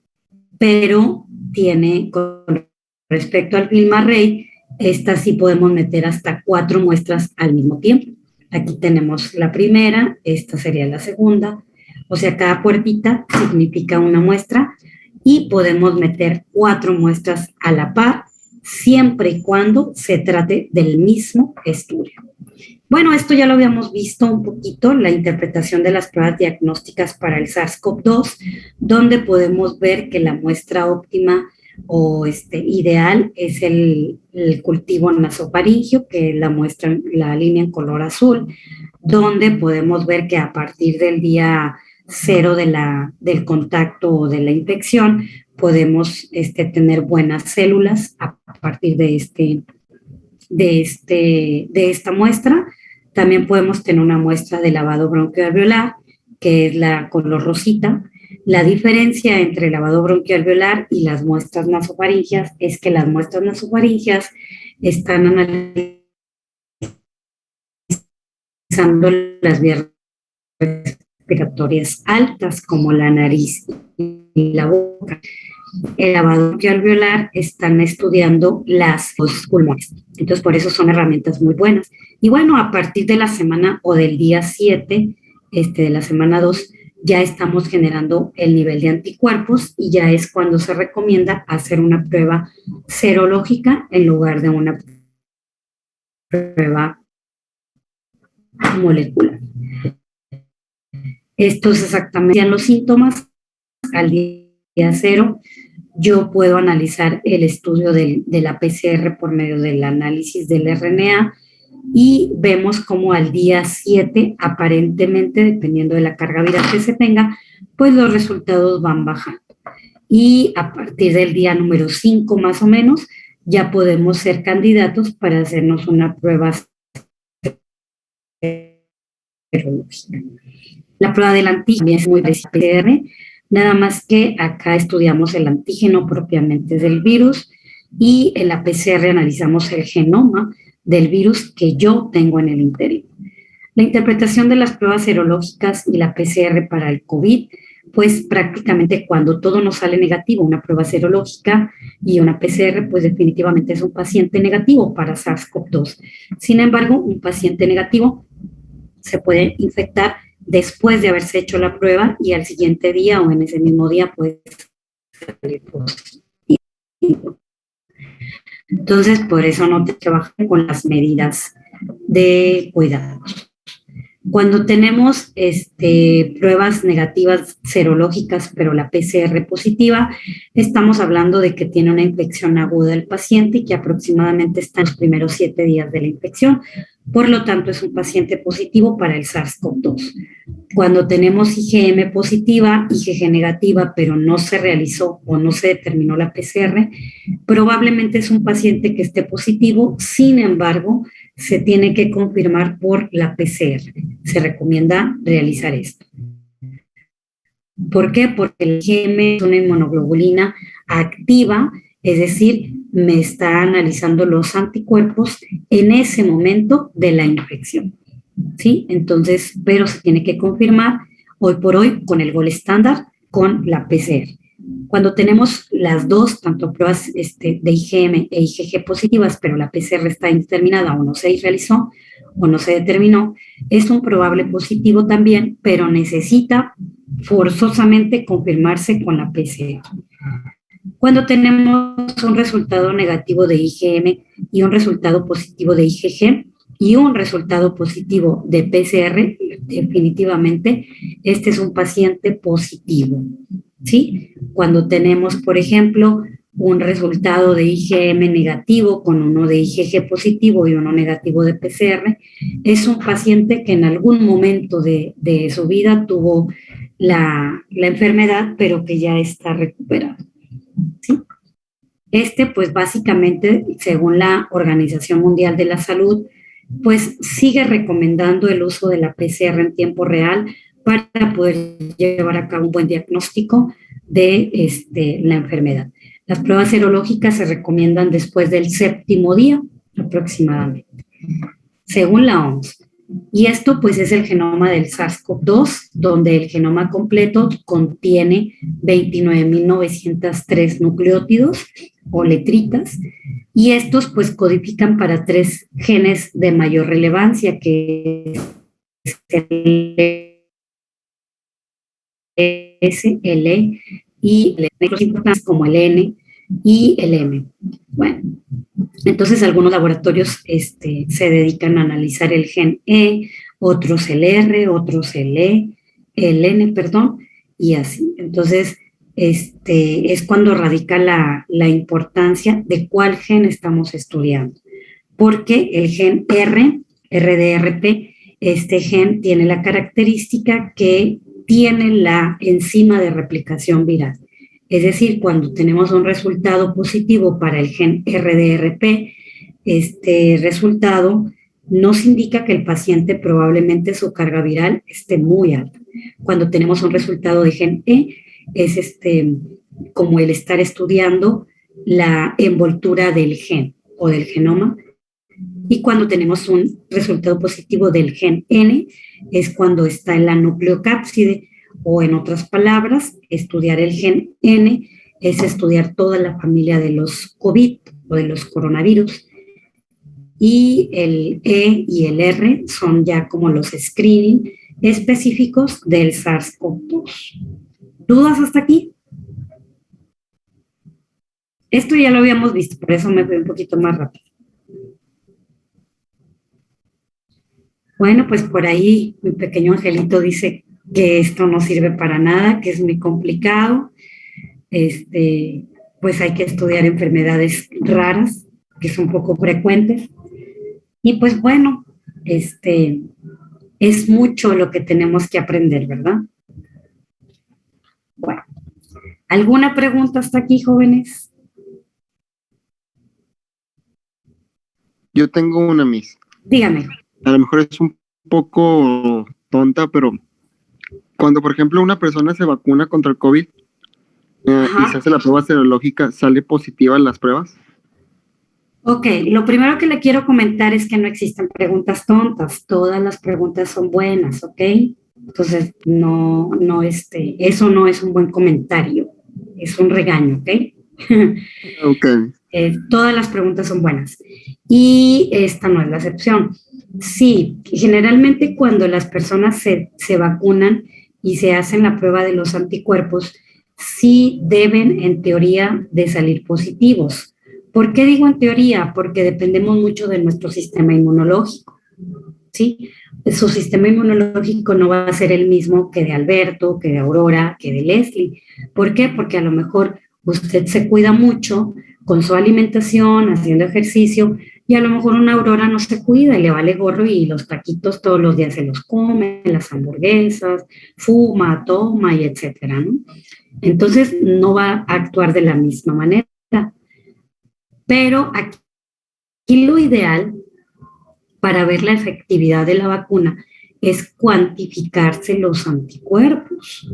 pero tiene, con respecto al Film Array, esta sí podemos meter hasta 4 muestras al mismo tiempo. Aquí tenemos la primera, esta sería la segunda, o sea, cada puertita significa una muestra y podemos meter 4 muestras a la par, siempre y cuando se trate del mismo estudio. Bueno, esto ya lo habíamos visto un poquito, la interpretación de las pruebas diagnósticas para el SARS-CoV-2, donde podemos ver que la muestra óptima o ideal es el cultivo nasofaringio, que es la muestra, la línea en color azul, donde podemos ver que a partir del día 0 del contacto o de la infección, podemos tener buenas células a partir de esta muestra. También podemos tener una muestra de lavado bronquialveolar, que es la color rosita. La diferencia entre el lavado bronquialveolar y las muestras nasofaringias es que las muestras nasofaringias están analizando las vías respiratorias altas, como la nariz y la boca. El lavado bronquialveolar están estudiando los pulmones. Entonces, por eso son herramientas muy buenas. Y bueno, a partir de la semana o del día 7, de la semana 2, ya estamos generando el nivel de anticuerpos y ya es cuando se recomienda hacer una prueba serológica en lugar de una prueba molecular. Estos exactamente son los síntomas. Al día 0, yo puedo analizar el estudio de la PCR por medio del análisis del RNA y vemos como al día 7, aparentemente, dependiendo de la carga viral que se tenga, pues los resultados van bajando. Y a partir del día número 5 más o menos, ya podemos ser candidatos para hacernos una prueba serológica. La prueba del antígeno es muy parecida al PCR, nada más que acá estudiamos el antígeno propiamente del virus y en la PCR analizamos el genoma del virus que yo tengo en el interior. La interpretación de las pruebas serológicas y la PCR para el COVID, pues prácticamente cuando todo nos sale negativo, una prueba serológica y una PCR, pues definitivamente es un paciente negativo para SARS-CoV-2. Sin embargo, un paciente negativo se puede infectar después de haberse hecho la prueba y al siguiente día o en ese mismo día puede salir positivo. Entonces, por eso no te trabajan con las medidas de cuidados. Cuando tenemos pruebas negativas serológicas, pero la PCR positiva, estamos hablando de que tiene una infección aguda el paciente y que aproximadamente está en los primeros 7 días de la infección. Por lo tanto, es un paciente positivo para el SARS-CoV-2. Cuando tenemos IgM positiva, IgG negativa, pero no se realizó o no se determinó la PCR, probablemente es un paciente que esté positivo, sin embargo, se tiene que confirmar por la PCR. Se recomienda realizar esto. ¿Por qué? Porque el IgM es una inmunoglobulina activa, es decir, me está analizando los anticuerpos en ese momento de la infección, ¿sí? Entonces, pero se tiene que confirmar hoy por hoy con el gol estándar, con la PCR. Cuando tenemos las dos, tanto pruebas de IgM e IgG positivas, pero la PCR está indeterminada o no se realizó o no se determinó, es un probable positivo también, pero necesita forzosamente confirmarse con la PCR. Cuando tenemos un resultado negativo de IgM y un resultado positivo de IgG y un resultado positivo de PCR, definitivamente este es un paciente positivo, ¿sí? Cuando tenemos, por ejemplo, un resultado de IgM negativo con uno de IgG positivo y uno negativo de PCR, es un paciente que en algún momento de su vida tuvo la enfermedad, pero que ya está recuperado. ¿Sí? Pues básicamente, según la Organización Mundial de la Salud, pues sigue recomendando el uso de la PCR en tiempo real para poder llevar a cabo un buen diagnóstico de la enfermedad. Las pruebas serológicas se recomiendan después del 7º día aproximadamente, según la OMS. Y esto pues es el genoma del SARS-CoV-2, donde el genoma completo contiene 29.903 nucleótidos o letritas, y estos pues codifican para 3 genes de mayor relevancia, que es el S, el E y el importantes como el N y el M. Bueno, entonces algunos laboratorios se dedican a analizar el gen E, otros el R, otros el N, perdón, y así. Entonces, es cuando radica la importancia de cuál gen estamos estudiando. Porque el gen RDRP, este gen tiene la característica que tiene la enzima de replicación viral. Es decir, cuando tenemos un resultado positivo para el gen RDRP, este resultado nos indica que el paciente probablemente su carga viral esté muy alta. Cuando tenemos un resultado de gen E, es como el estar estudiando la envoltura del gen o del genoma. Y cuando tenemos un resultado positivo del gen N, es cuando está en la nucleocápside, o en otras palabras, estudiar el gen N es estudiar toda la familia de los COVID o de los coronavirus. Y el E y el R son ya como los screening específicos del SARS-CoV-2. ¿Dudas hasta aquí? Esto ya lo habíamos visto, por eso me fui un poquito más rápido. Bueno, pues por ahí mi pequeño angelito dice que esto no sirve para nada, que es muy complicado. Pues hay que estudiar enfermedades raras, que son poco frecuentes. Y pues bueno, es mucho lo que tenemos que aprender, ¿verdad? Bueno, ¿alguna pregunta hasta aquí, jóvenes? Yo tengo una, Miss. Dígame. A lo mejor es un poco tonta, pero cuando, por ejemplo, una persona se vacuna contra el COVID y se hace la prueba serológica, ¿sale positiva en las pruebas? Ok, lo primero que le quiero comentar es que no existen preguntas tontas, todas las preguntas son buenas, ¿ok? Entonces, eso no es un buen comentario, es un regaño, ¿ok? Ok. Todas las preguntas son buenas y esta no es la excepción. Sí, generalmente cuando las personas se vacunan y se hacen la prueba de los anticuerpos, sí deben, en teoría, de salir positivos. ¿Por qué digo en teoría? Porque dependemos mucho de nuestro sistema inmunológico, ¿sí? Su sistema inmunológico no va a ser el mismo que de Alberto, que de Aurora, que de Leslie. ¿Por qué? Porque a lo mejor usted se cuida mucho con su alimentación, haciendo ejercicio, y a lo mejor una Aurora no se cuida y le vale gorro y los taquitos todos los días se los come, las hamburguesas, fuma, toma y etcétera, ¿no? Entonces no va a actuar de la misma manera. Pero aquí lo ideal para ver la efectividad de la vacuna es cuantificarse los anticuerpos,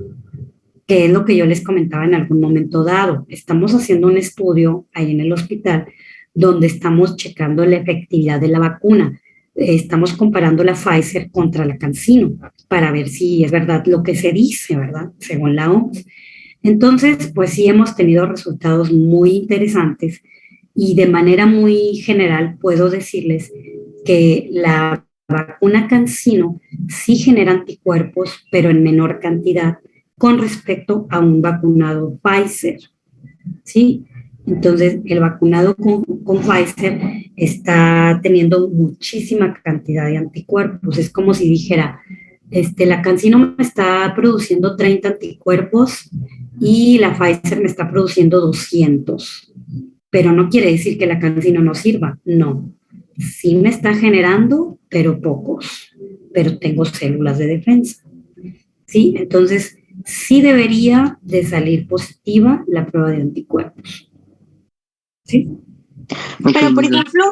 que es lo que yo les comentaba en algún momento dado. Estamos haciendo un estudio ahí en el hospital donde estamos checando la efectividad de la vacuna. Estamos comparando la Pfizer contra la CanSino para ver si es verdad lo que se dice, ¿verdad? Según la OMS. Entonces, pues sí hemos tenido resultados muy interesantes y de manera muy general puedo decirles que la vacuna CanSino sí genera anticuerpos, pero en menor cantidad con respecto a un vacunado Pfizer, ¿sí? Entonces, el vacunado con Pfizer está teniendo muchísima cantidad de anticuerpos. Es como si dijera, la CanSino me está produciendo 30 anticuerpos y la Pfizer me está produciendo 200. pero no quiere decir que la cancino no sirva, no. Sí me está generando, pero pocos, pero tengo células de defensa, ¿sí? Entonces, sí debería de salir positiva la prueba de anticuerpos, ¿sí? Pero, por ejemplo,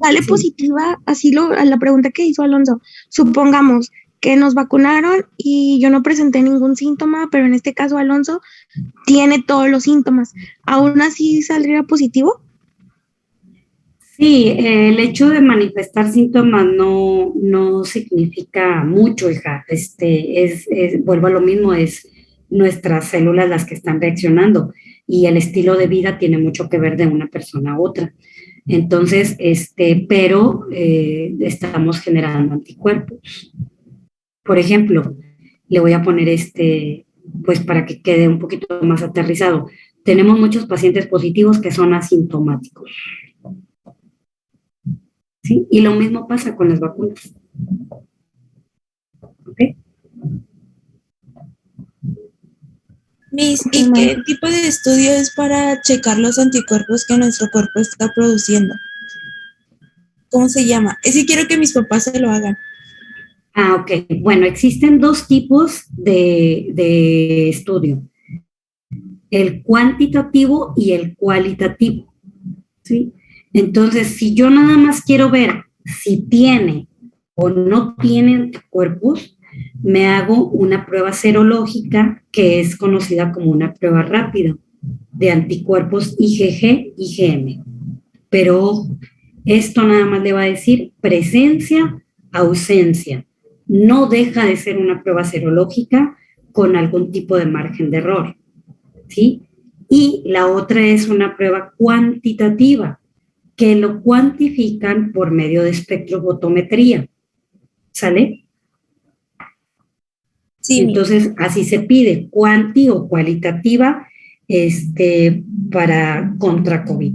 sale positiva, así a la pregunta que hizo Alonso. Supongamos que nos vacunaron y yo no presenté ningún síntoma, pero en este caso Alonso tiene todos los síntomas. ¿Aún así saldría positivo? Sí, el hecho de manifestar síntomas no significa mucho, hija. Vuelvo a lo mismo, es nuestras células las que están reaccionando y el estilo de vida tiene mucho que ver de una persona a otra. Entonces, pero estamos generando anticuerpos. Por ejemplo, le voy a poner pues para que quede un poquito más aterrizado. Tenemos muchos pacientes positivos que son asintomáticos. ¿Sí? Y lo mismo pasa con las vacunas. ¿Ok? Miss, ¿y qué tipo de estudio es para checar los anticuerpos que nuestro cuerpo está produciendo? ¿Cómo se llama? Es que quiero que mis papás se lo hagan. Ah, ok. Bueno, existen dos tipos de estudio. El cuantitativo y el cualitativo. ¿Sí? Entonces, si yo nada más quiero ver si tiene o no tiene anticuerpos, me hago una prueba serológica que es conocida como una prueba rápida de anticuerpos IgG, IgM. Pero esto nada más le va a decir presencia, ausencia. No deja de ser una prueba serológica con algún tipo de margen de error, ¿sí? Y la otra es una prueba cuantitativa, que lo cuantifican por medio de espectrofotometría, ¿sale? Sí. Entonces, así se pide, cuanti o cualitativa, para contra COVID.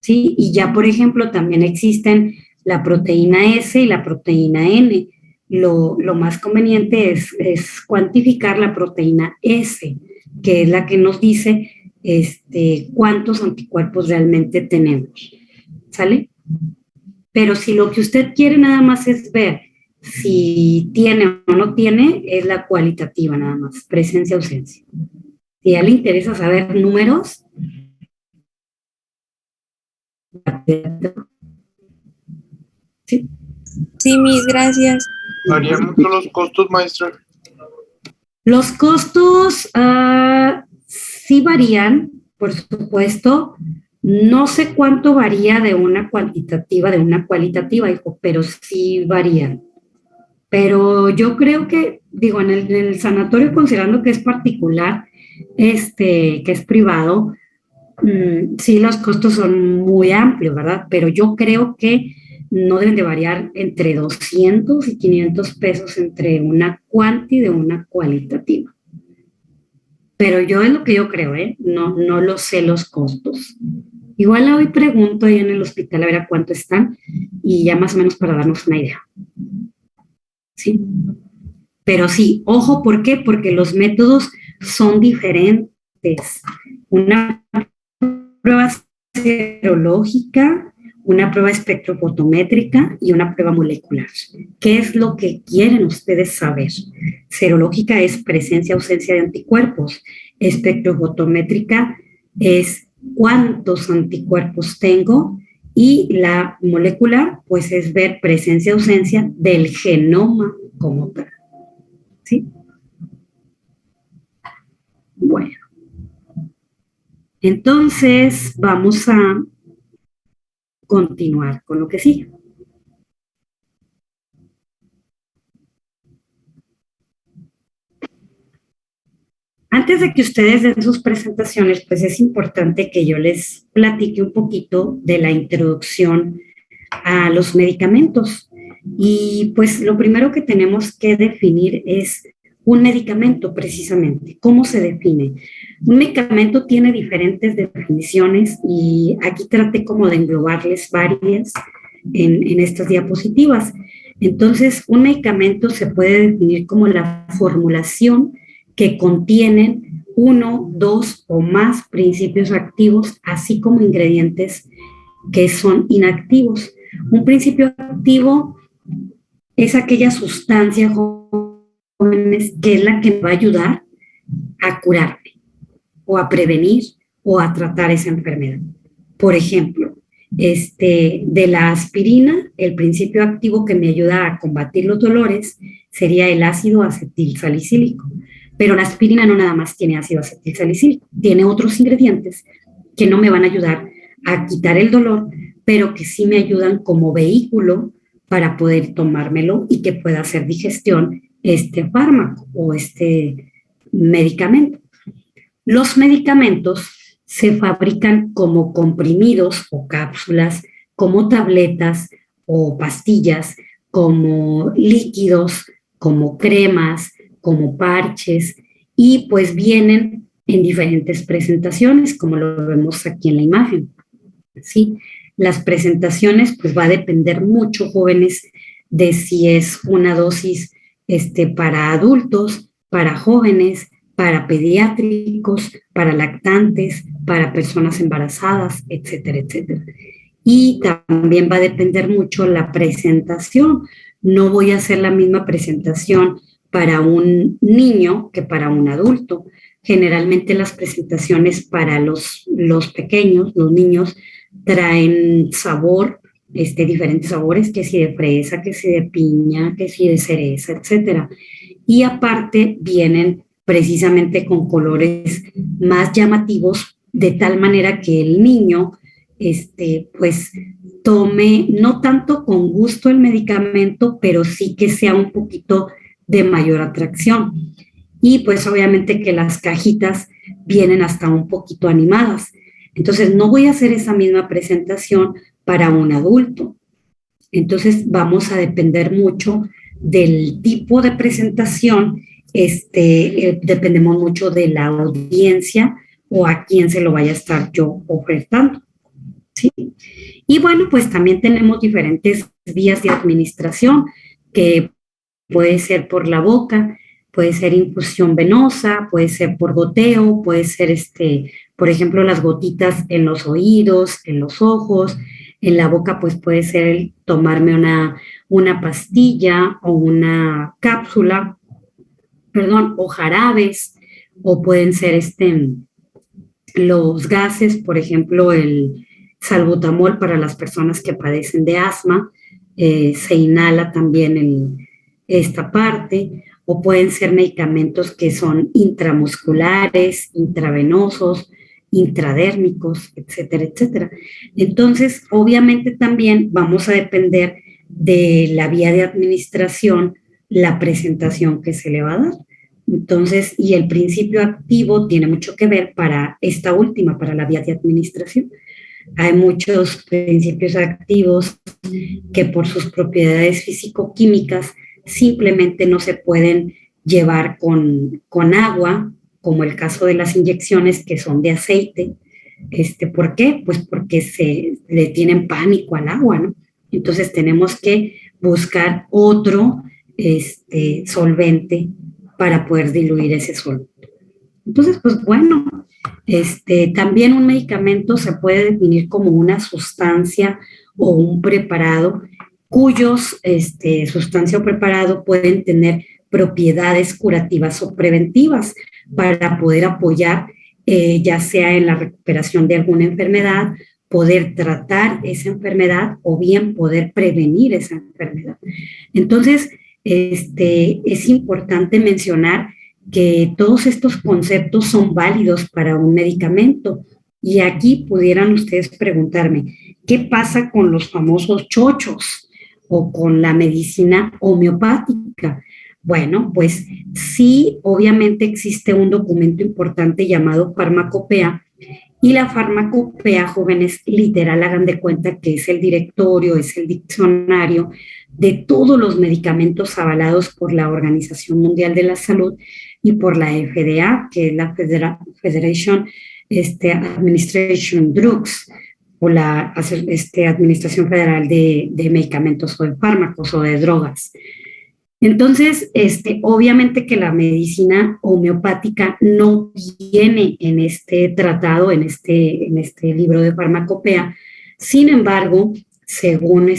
¿Sí? Y ya, por ejemplo, también existen la proteína S y la proteína N. Lo más conveniente es cuantificar la proteína S, que es la que nos dice cuántos anticuerpos realmente tenemos, ¿sale? Pero si lo que usted quiere nada más es ver si tiene o no tiene, es la cualitativa nada más, presencia, ausencia. Si ya le interesa saber números, ¿sí? Sí, Miss, gracias. ¿Varía mucho los costos, maestra? Los costos sí varían, por supuesto. No sé cuánto varía de una cuantitativa, de una cualitativa, hijo, pero sí varían. Pero yo creo que, digo, en el sanatorio, considerando que es particular, que es privado, sí los costos son muy amplios, ¿verdad? Pero yo creo que no deben de variar entre 200 y 500 pesos entre una cuanti de una cualitativa. Pero yo es lo que yo creo, ¿eh? No lo sé los costos. Igual hoy pregunto ahí en el hospital a ver a cuánto están y ya más o menos para darnos una idea. ¿Sí? Pero sí, ojo, ¿por qué? Porque los métodos son diferentes. Una prueba serológica, una prueba espectrofotométrica y una prueba molecular. ¿Qué es lo que quieren ustedes saber? Serológica es presencia, ausencia de anticuerpos. Espectrofotométrica es cuántos anticuerpos tengo. Y la molecular, pues es ver presencia, ausencia del genoma como tal. ¿Sí? Bueno. Entonces, vamos a continuar con lo que sigue. Antes de que ustedes den sus presentaciones, pues es importante que yo les platique un poquito de la introducción a los medicamentos. Y pues lo primero que tenemos que definir es un medicamento precisamente. ¿Cómo se define? Un medicamento tiene diferentes definiciones y aquí traté como de englobarles varias en estas diapositivas. Entonces, un medicamento se puede definir como la formulación que contienen uno, dos o más principios activos, así como ingredientes que son inactivos. Un principio activo es aquella sustancia, jóvenes, que es la que me va a ayudar a curarme o a prevenir o a tratar esa enfermedad. Por ejemplo, de la aspirina, el principio activo que me ayuda a combatir los dolores sería el ácido acetilsalicílico. Pero la aspirina no nada más tiene ácido acetilsalicílico, tiene otros ingredientes que no me van a ayudar a quitar el dolor, pero que sí me ayudan como vehículo para poder tomármelo y que pueda hacer digestión este fármaco o este medicamento. Los medicamentos se fabrican como comprimidos o cápsulas, como tabletas o pastillas, como líquidos, como cremas, como parches, y pues vienen en diferentes presentaciones, como lo vemos aquí en la imagen. ¿Sí? Las presentaciones pues va a depender mucho, jóvenes, de si es una dosis para adultos, para jóvenes, para pediátricos, para lactantes, para personas embarazadas, etcétera, etcétera. Y también va a depender mucho la presentación. No voy a hacer la misma presentación para un niño que para un adulto. Generalmente las presentaciones para los pequeños, los niños, traen sabor, diferentes sabores, que si de fresa, que si de piña, que si de cereza, etcétera. Y aparte vienen precisamente con colores más llamativos, de tal manera que el niño, pues tome no tanto con gusto el medicamento, pero sí que sea un poquito de mayor atracción. Y pues obviamente que las cajitas vienen hasta un poquito animadas. Entonces no voy a hacer esa misma presentación para un adulto. Entonces vamos a depender mucho del tipo de presentación, dependemos mucho de la audiencia o a quién se lo vaya a estar yo ofertando. ¿Sí? Y bueno, pues también tenemos diferentes vías de administración, que puede ser por la boca, puede ser infusión venosa, puede ser por goteo, puede ser, por ejemplo, las gotitas en los oídos, en los ojos, en la boca, pues puede ser el tomarme una pastilla o una cápsula, perdón, o jarabes, o pueden ser los gases, por ejemplo, el salbutamol para las personas que padecen de asma, se inhala también esta parte, o pueden ser medicamentos que son intramusculares, intravenosos, intradérmicos, etcétera, etcétera. Entonces, obviamente también vamos a depender de la vía de administración, la presentación que se le va a dar. Entonces, y el principio activo tiene mucho que ver para esta última, para la vía de administración. Hay muchos principios activos que por sus propiedades físico-químicas simplemente no se pueden llevar con agua, como el caso de las inyecciones que son de aceite. ¿Por qué? Pues porque le tienen pánico al agua, ¿no? Entonces tenemos que buscar otro solvente para poder diluir ese solvente. Entonces, pues bueno, también un medicamento se puede definir como una sustancia o un preparado cuyos sustancia o preparado pueden tener propiedades curativas o preventivas para poder apoyar, ya sea en la recuperación de alguna enfermedad, poder tratar esa enfermedad o bien poder prevenir esa enfermedad. Entonces, es importante mencionar que todos estos conceptos son válidos para un medicamento. Y aquí pudieran ustedes preguntarme, ¿qué pasa con los famosos chochos o con la medicina homeopática? Bueno, pues sí, obviamente existe un documento importante llamado farmacopea, y la farmacopea, jóvenes, literal, hagan de cuenta que es el directorio, es el diccionario de todos los medicamentos avalados por la Organización Mundial de la Salud y por la FDA, que es la Federation Administration Drugs, o la Administración Federal de Medicamentos o de Fármacos o de Drogas. Entonces, obviamente que la medicina homeopática no viene en este tratado, en este libro de farmacopea. Sin embargo, según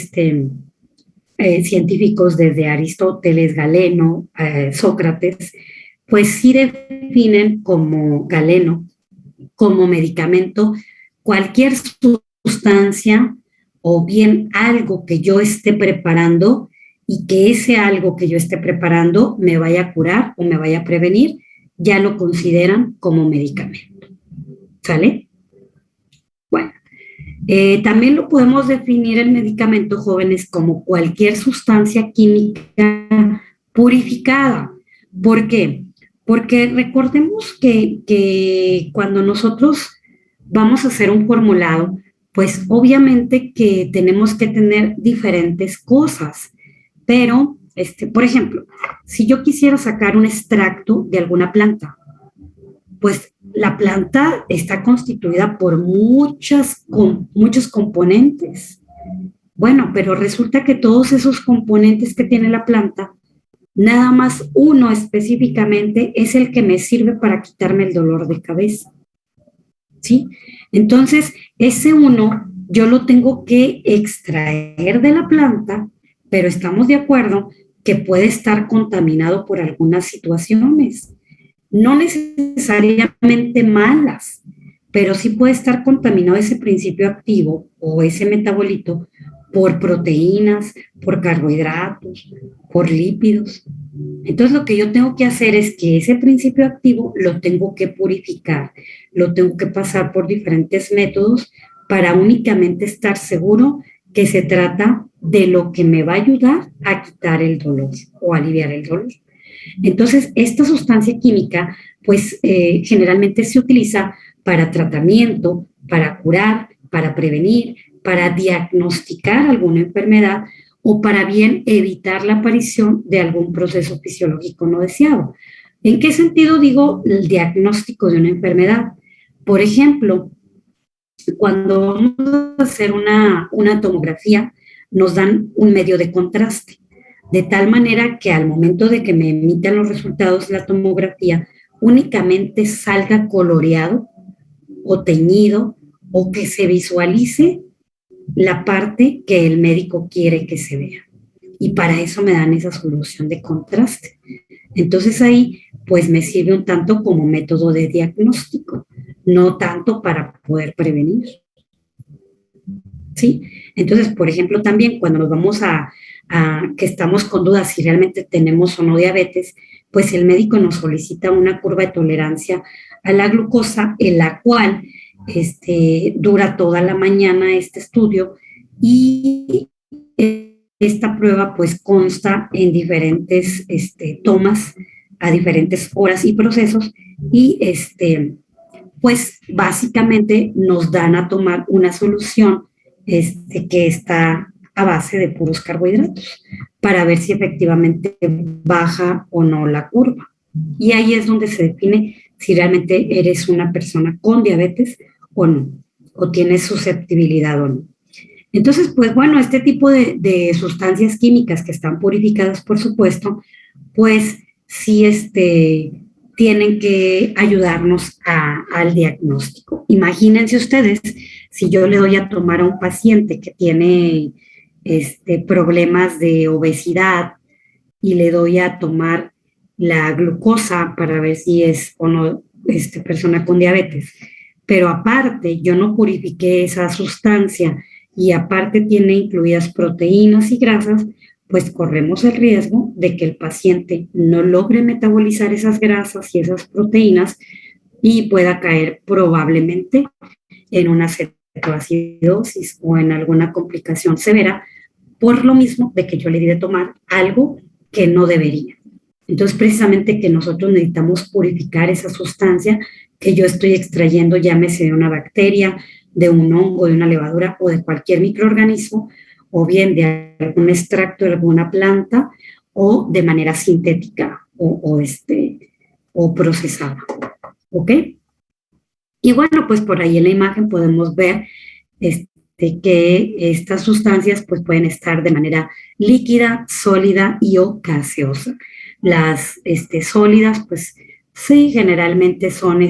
científicos desde Aristóteles, Galeno, Sócrates, pues sí definen como Galeno, como medicamento, cualquier sustancia o bien algo que yo esté preparando y que ese algo que yo esté preparando me vaya a curar o me vaya a prevenir, ya lo consideran como medicamento. ¿Sale? Bueno, también lo podemos definir el medicamento, jóvenes, como cualquier sustancia química purificada. ¿Por qué? Porque recordemos que cuando nosotros vamos a hacer un formulado, pues obviamente que tenemos que tener diferentes cosas. Pero, por ejemplo, si yo quisiera sacar un extracto de alguna planta, pues la planta está constituida por muchos componentes. Bueno, pero resulta que todos esos componentes que tiene la planta, nada más uno específicamente es el que me sirve para quitarme el dolor de cabeza. ¿Sí? Entonces, ese uno yo lo tengo que extraer de la planta, pero estamos de acuerdo que puede estar contaminado por algunas situaciones, no necesariamente malas, pero sí puede estar contaminado ese principio activo o ese metabolito por proteínas, por carbohidratos, por lípidos. Entonces lo que yo tengo que hacer es que ese principio activo lo tengo que purificar, lo tengo que pasar por diferentes métodos para únicamente estar seguro que se trata de lo que me va a ayudar a quitar el dolor o aliviar el dolor. Entonces, esta sustancia química, pues generalmente se utiliza para tratamiento, para curar, para prevenir, para diagnosticar alguna enfermedad o para bien evitar la aparición de algún proceso fisiológico no deseado. ¿En qué sentido digo el diagnóstico de una enfermedad? Por ejemplo, cuando vamos a hacer una tomografía, nos dan un medio de contraste, de tal manera que al momento de que me emitan los resultados de la tomografía, únicamente salga coloreado o teñido o que se visualice la parte que el médico quiere que se vea. Y para eso me dan esa solución de contraste. Entonces ahí pues me sirve un tanto como método de diagnóstico, no tanto para poder prevenir. ¿Sí? Entonces, por ejemplo, también cuando nos vamos a que estamos con dudas si realmente tenemos o no diabetes, pues el médico nos solicita una curva de tolerancia a la glucosa, en la cual dura toda la mañana este estudio y esta prueba pues consta en diferentes tomas a diferentes horas y procesos y pues básicamente nos dan a tomar una solución que está a base de puros carbohidratos para ver si efectivamente baja o no la curva. Y ahí es donde se define si realmente eres una persona con diabetes o no, o tienes susceptibilidad o no. Entonces, pues bueno, este tipo de sustancias químicas que están purificadas, por supuesto, pues sí tienen que ayudarnos al diagnóstico. Imagínense ustedes, si yo le doy a tomar a un paciente que tiene problemas de obesidad y le doy a tomar la glucosa para ver si es o no persona con diabetes, pero aparte yo no purifiqué esa sustancia y aparte tiene incluidas proteínas y grasas, pues corremos el riesgo de que el paciente no logre metabolizar esas grasas y esas proteínas y pueda caer probablemente en una cetoacidosis o en alguna complicación severa por lo mismo de que yo le di de tomar algo que no debería. Entonces, precisamente que nosotros necesitamos purificar esa sustancia que yo estoy extrayendo, llámese de una bacteria, de un hongo, de una levadura o de cualquier microorganismo, o bien de algún extracto de alguna planta o de manera sintética o procesada. ¿Ok? Y bueno, pues por ahí en la imagen podemos ver que estas sustancias pues pueden estar de manera líquida, sólida y o gaseosa. Las sólidas pues sí, generalmente son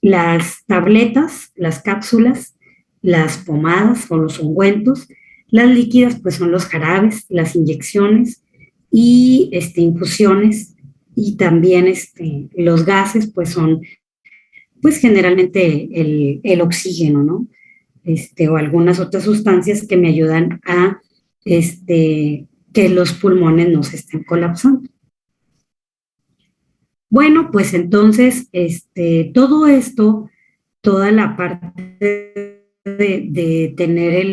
las tabletas, las cápsulas, las pomadas o los ungüentos. Las líquidas pues son los jarabes, las inyecciones y infusiones, y también los gases pues son pues generalmente el oxígeno, ¿no? O algunas otras sustancias que me ayudan a que los pulmones no se estén colapsando. Bueno, pues entonces, todo esto, toda la parte de tener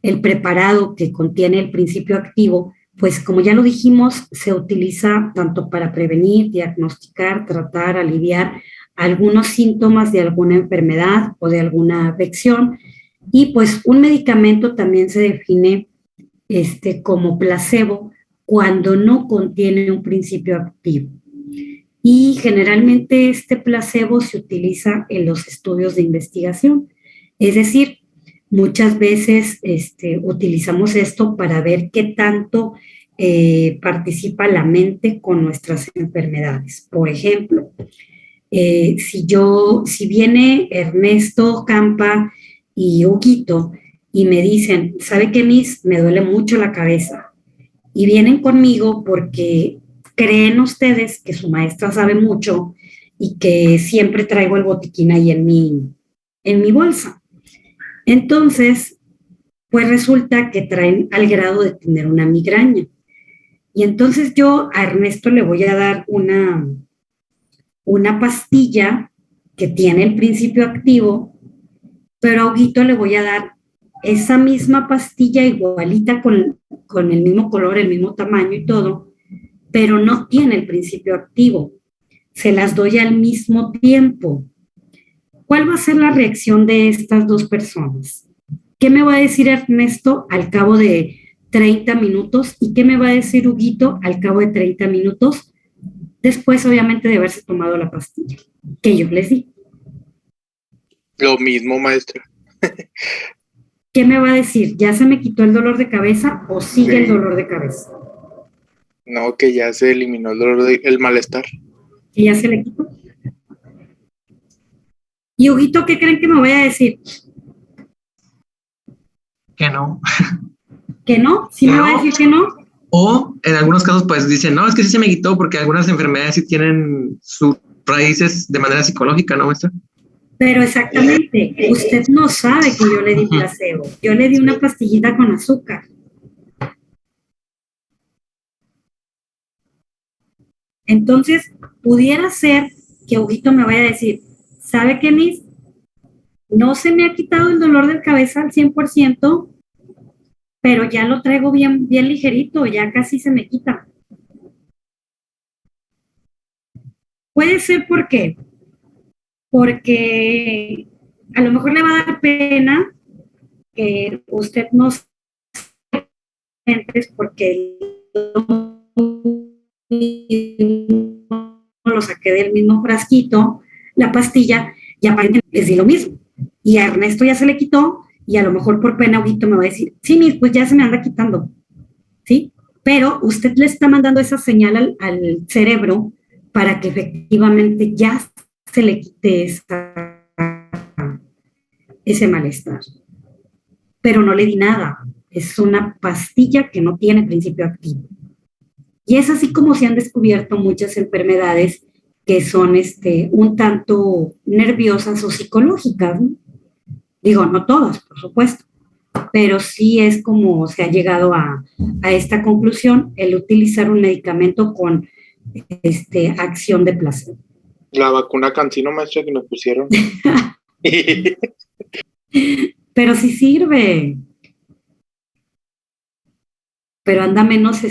el preparado que contiene el principio activo, pues como ya lo dijimos, se utiliza tanto para prevenir, diagnosticar, tratar, aliviar algunos síntomas de alguna enfermedad o de alguna afección. Y pues un medicamento también se define como placebo cuando no contiene un principio activo. Y generalmente este placebo se utiliza en los estudios de investigación. Es decir, muchas veces utilizamos esto para ver qué tanto participa la mente con nuestras enfermedades. Por ejemplo, si viene Ernesto Campa y Huguito y me dicen, ¿sabe qué, Miss? Me duele mucho la cabeza. Y vienen conmigo porque creen ustedes que su maestra sabe mucho y que siempre traigo el botiquín ahí en mi bolsa. Entonces, pues resulta que traen al grado de tener una migraña. Y entonces yo a Ernesto le voy a dar una pastilla que tiene el principio activo, pero a Huguito le voy a dar esa misma pastilla igualita con el mismo color, el mismo tamaño y todo, pero no tiene el principio activo. Se las doy al mismo tiempo. ¿Cuál va a ser la reacción de estas dos personas? ¿Qué me va a decir Ernesto al cabo de 30 minutos? ¿Y qué me va a decir Huguito al cabo de 30 minutos? Después, obviamente, de haberse tomado la pastilla que yo les di. Lo mismo, maestra. ¿Qué me va a decir? ¿Ya se me quitó el dolor de cabeza o sigue el dolor de cabeza? No, que ya se eliminó el malestar. ¿Que ya se le quitó? ¿Y Huguito qué creen que me voy a decir? Que no. ¿Que no? ¿Sí me va a decir que no? O en algunos casos pues dicen, no, es que sí se me quitó porque algunas enfermedades sí tienen sus raíces de manera psicológica, ¿no, maestra? Pero exactamente, usted no sabe que yo le di placebo. Yo le di una pastillita con azúcar. Entonces, pudiera ser que Huguito me vaya a decir, ¿sabe qué, Miss? No se me ha quitado el dolor de cabeza al 100%, pero ya lo traigo bien, bien ligerito, ya casi se me quita. Puede ser porque a lo mejor le va a dar pena que usted no siente porque lo saqué del mismo frasquito, la pastilla, y aparentemente les di lo mismo. Y a Ernesto ya se le quitó, y a lo mejor por pena Huguito me va a decir, sí, Miss, pues ya se me anda quitando, ¿sí? Pero usted le está mandando esa señal al cerebro para que efectivamente ya se le quite ese malestar. Pero no le di nada, es una pastilla que no tiene principio activo. Y es así como se han descubierto muchas enfermedades que son un tanto nerviosas o psicológicas, ¿no? Digo, no todas, por supuesto, pero sí es como se ha llegado a esta conclusión, el utilizar un medicamento con acción de placebo. La vacuna Cancino, maestra, que nos pusieron. Pero sí sirve. Pero anda menos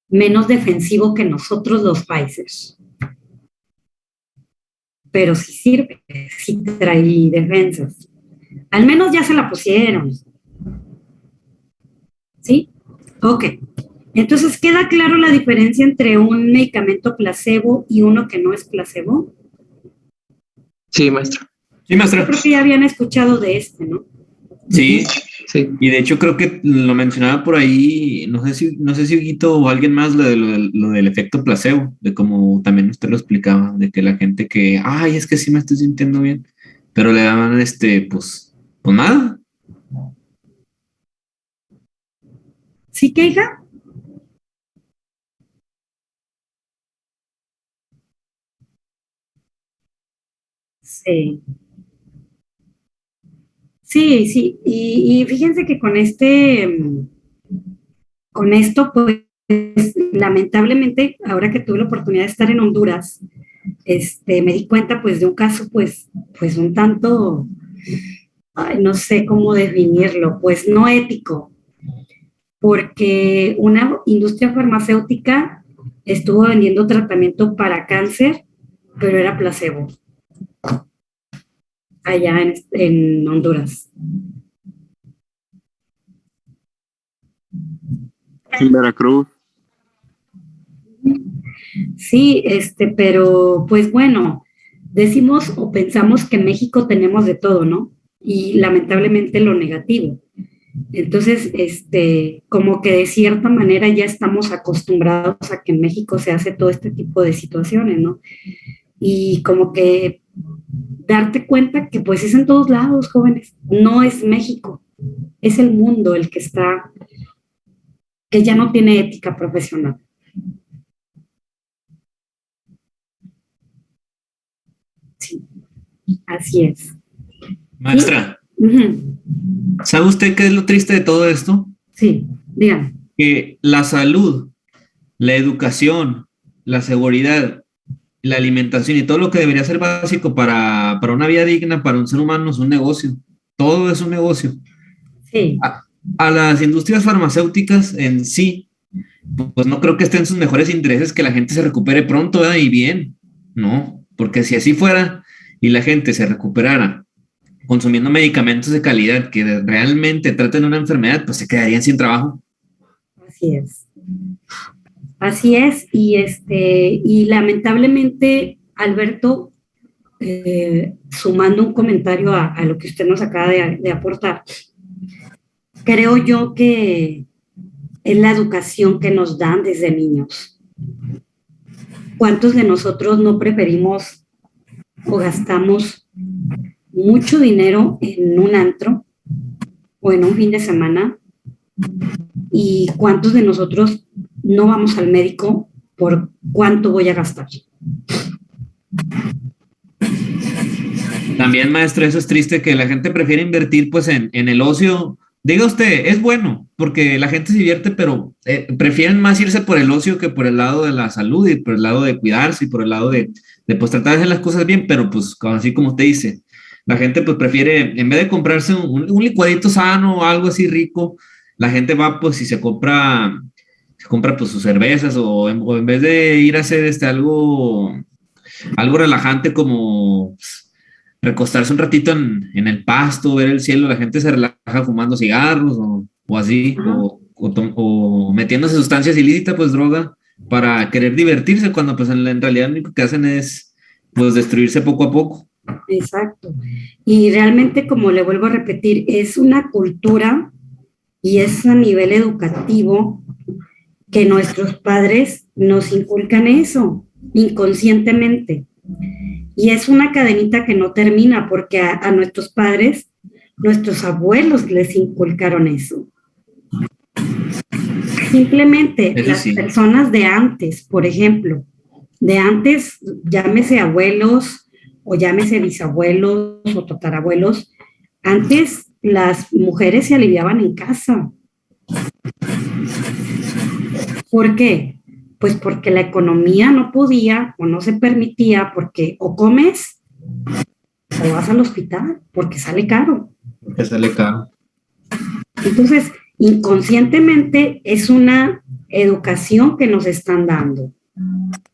menos defensivo que nosotros los Pfizers. Pero sí sirve, sí trae defensas. Al menos ya se la pusieron. ¿Sí? Ok. Entonces, ¿queda claro la diferencia entre un medicamento placebo y uno que no es placebo? Sí, maestra. Sí, maestra. Yo creo que ya habían escuchado de ¿no? Sí, Sí. y de hecho creo que lo mencionaba por ahí, no sé si Huguito o alguien más, lo del efecto placebo, de como también usted lo explicaba, de que la gente que, ay, es que sí me estoy sintiendo bien, pero le daban pues nada. ¿Sí que, hija? Sí. Sí, sí. Y fíjense que con esto, pues, lamentablemente, ahora que tuve la oportunidad de estar en Honduras, me di cuenta, pues, de un caso, pues un tanto, ay, no sé cómo definirlo, pues no ético, porque una industria farmacéutica estuvo vendiendo tratamiento para cáncer, pero era placebo, allá en Honduras. En Veracruz. Sí, pero pues bueno, decimos o pensamos que en México tenemos de todo, ¿no? Y lamentablemente lo negativo. Entonces, como que de cierta manera ya estamos acostumbrados a que en México se hace todo este tipo de situaciones, ¿no? Y como que darte cuenta que pues es en todos lados, jóvenes, no es México, es el mundo el que está, que ya no tiene ética profesional. Sí, así es. Maestra, Uh-huh. ¿sabe usted qué es lo triste de todo esto? Sí, dígame. Que la salud, la educación, la seguridad, la alimentación y todo lo que debería ser básico para una vida digna, para un ser humano, es un negocio. Todo es un negocio. Sí. A las industrias farmacéuticas en sí, pues no creo que estén en sus mejores intereses que la gente se recupere pronto, ¿verdad? Y bien, ¿no? Porque si así fuera y la gente se recuperara consumiendo medicamentos de calidad que realmente traten una enfermedad, pues se quedarían sin trabajo. Así es. Así es. Y lamentablemente, Alberto, sumando un comentario a lo que usted nos acaba de aportar, creo yo que es la educación que nos dan desde niños. ¿Cuántos de nosotros no preferimos o gastamos mucho dinero en un antro o en un fin de semana? ¿Y cuántos de nosotros no vamos al médico por cuánto voy a gastar? También, maestro, eso es triste que la gente prefiere invertir pues en el ocio. Diga usted, es bueno porque la gente se divierte, pero prefieren más irse por el ocio que por el lado de la salud y por el lado de cuidarse y por el lado de pues tratar de hacer las cosas bien, pero pues así como usted dice, la gente pues prefiere, en vez de comprarse un licuadito sano o algo así rico, la gente va pues y se compra pues sus cervezas o en vez de ir a hacer algo relajante como recostarse un ratito en el pasto, ver el cielo, la gente se relaja fumando cigarros o así, o metiéndose sustancias ilícitas, pues droga, para querer divertirse, cuando pues en realidad lo único que hacen es pues destruirse poco a poco. Exacto. Y realmente, como le vuelvo a repetir, es una cultura y es a nivel educativo que nuestros padres nos inculcan eso inconscientemente. Y es una cadenita que no termina porque a nuestros padres, nuestros abuelos les inculcaron eso. Simplemente Eso las sí. personas de antes, por ejemplo, de antes, llámese abuelos o llámese bisabuelos o tatarabuelos, antes las mujeres se aliviaban en casa. ¿Por qué? Pues porque la economía no podía o no se permitía, porque o comes o vas al hospital, porque sale caro. Que sale caro. Entonces, inconscientemente es una educación que nos están dando.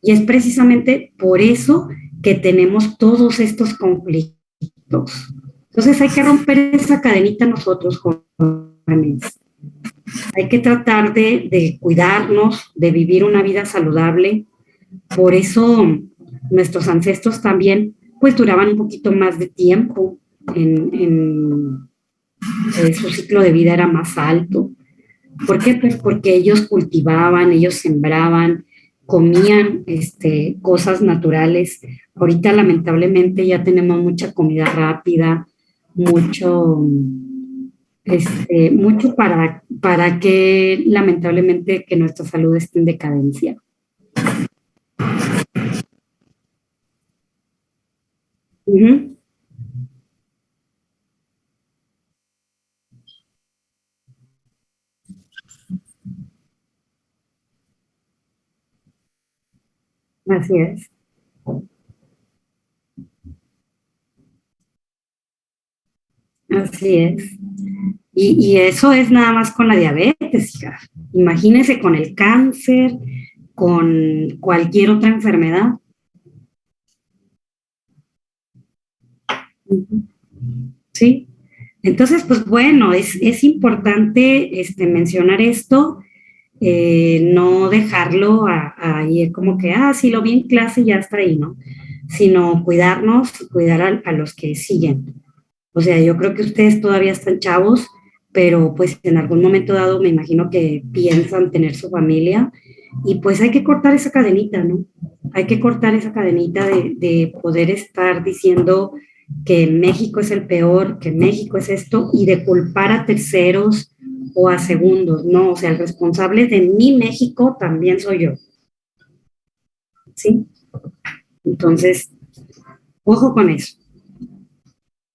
Y es precisamente por eso que tenemos todos estos conflictos. Entonces hay que romper esa cadenita nosotros, jóvenes. Hay que tratar de cuidarnos, de vivir una vida saludable. Por eso nuestros ancestros también pues duraban un poquito más de tiempo, su ciclo de vida era más alto. ¿Por qué? Pues porque ellos cultivaban, ellos sembraban, comían cosas naturales. Ahorita lamentablemente ya tenemos mucha comida rápida, mucho para que lamentablemente que nuestra salud esté en decadencia. Uh-huh. Así es. Así es. Y eso es nada más con la diabetes, hija. Imagínese con el cáncer, con cualquier otra enfermedad. Sí. Entonces, pues bueno, es importante mencionar esto, no dejarlo ahí como que, sí, lo vi en clase y ya está ahí, ¿no? Sino cuidarnos y cuidar a los que siguen. O sea, yo creo que ustedes todavía están chavos, pero pues en algún momento dado me imagino que piensan tener su familia y pues hay que cortar esa cadenita, ¿no? Hay que cortar esa cadenita de poder estar diciendo que México es el peor, que México es esto y de culpar a terceros o a segundos, ¿no? O sea, el responsable de mi México también soy yo. ¿Sí? Entonces, ojo con eso.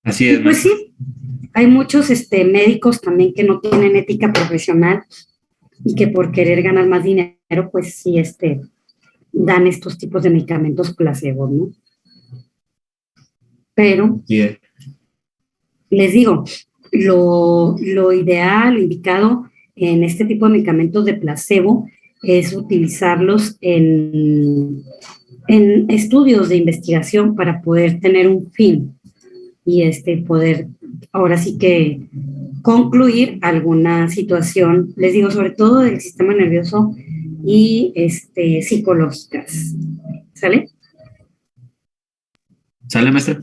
Así es. Pues sí, hay muchos médicos también que no tienen ética profesional y que por querer ganar más dinero, pues sí, dan estos tipos de medicamentos placebo, ¿no? Pero, Yeah. les digo, lo ideal, lo indicado en este tipo de medicamentos de placebo es utilizarlos en estudios de investigación para poder tener un fin y poder ahora sí que concluir alguna situación, les digo, sobre todo del sistema nervioso y psicológicas. ¿Sale? ¿Sale, maestra?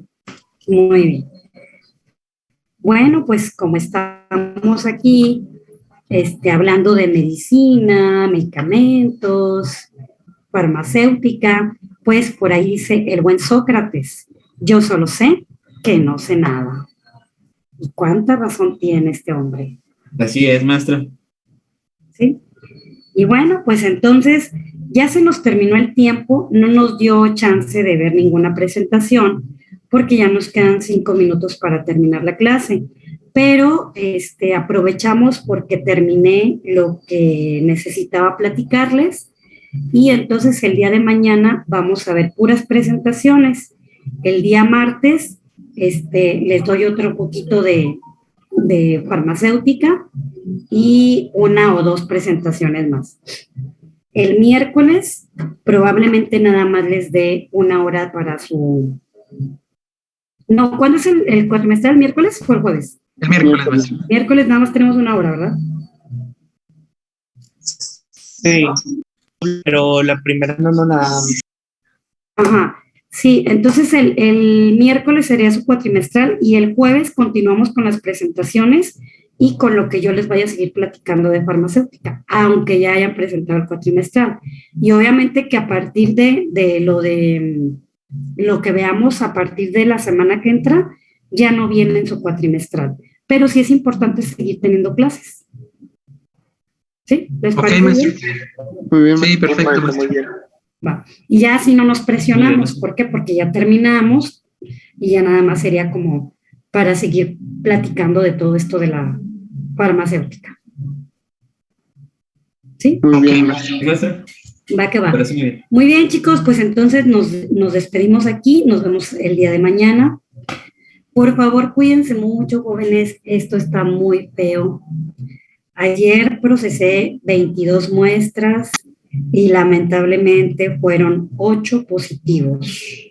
Muy bien. Bueno, pues como estamos aquí hablando de medicina, medicamentos, farmacéutica, pues por ahí dice el buen Sócrates, yo solo sé que no sé nada. ¿Y cuánta razón tiene este hombre? Así es, maestra. ¿Sí? Y bueno, pues entonces ya se nos terminó el tiempo, no nos dio chance de ver ninguna presentación porque ya nos quedan 5 minutos para terminar la clase, pero aprovechamos porque terminé lo que necesitaba platicarles y entonces el día de mañana vamos a ver puras presentaciones. El día martes les doy otro poquito de farmacéutica y 1 o 2 presentaciones más. El miércoles probablemente nada más les dé 1 hora para su... No, ¿cuándo es el cuatrimestral? ¿El miércoles o el jueves? El miércoles, maestra. Miércoles nada más tenemos 1 hora, ¿verdad? Sí, pero la primera no la... Ajá, sí, entonces el miércoles sería su cuatrimestral y el jueves continuamos con las presentaciones y con lo que yo les vaya a seguir platicando de farmacéutica, aunque ya hayan presentado el cuatrimestral. Y obviamente que a partir de lo que veamos a partir de la semana que entra, ya no viene en su cuatrimestral. Pero sí es importante seguir teniendo clases. ¿Sí? ¿Les parece bien? Muy bien, Sí, perfecto, maestra. Muy bien. Va. Y ya así no nos presionamos. ¿Por qué? Porque ya terminamos y ya nada más sería como para seguir platicando de todo esto de la farmacéutica. ¿Sí? muy bien. Maestra. Va que va. Parece muy bien. Muy bien, chicos, pues entonces nos despedimos aquí. Nos vemos el día de mañana. Por favor, cuídense mucho, jóvenes. Esto está muy feo. Ayer procesé 22 muestras y lamentablemente fueron 8 positivos.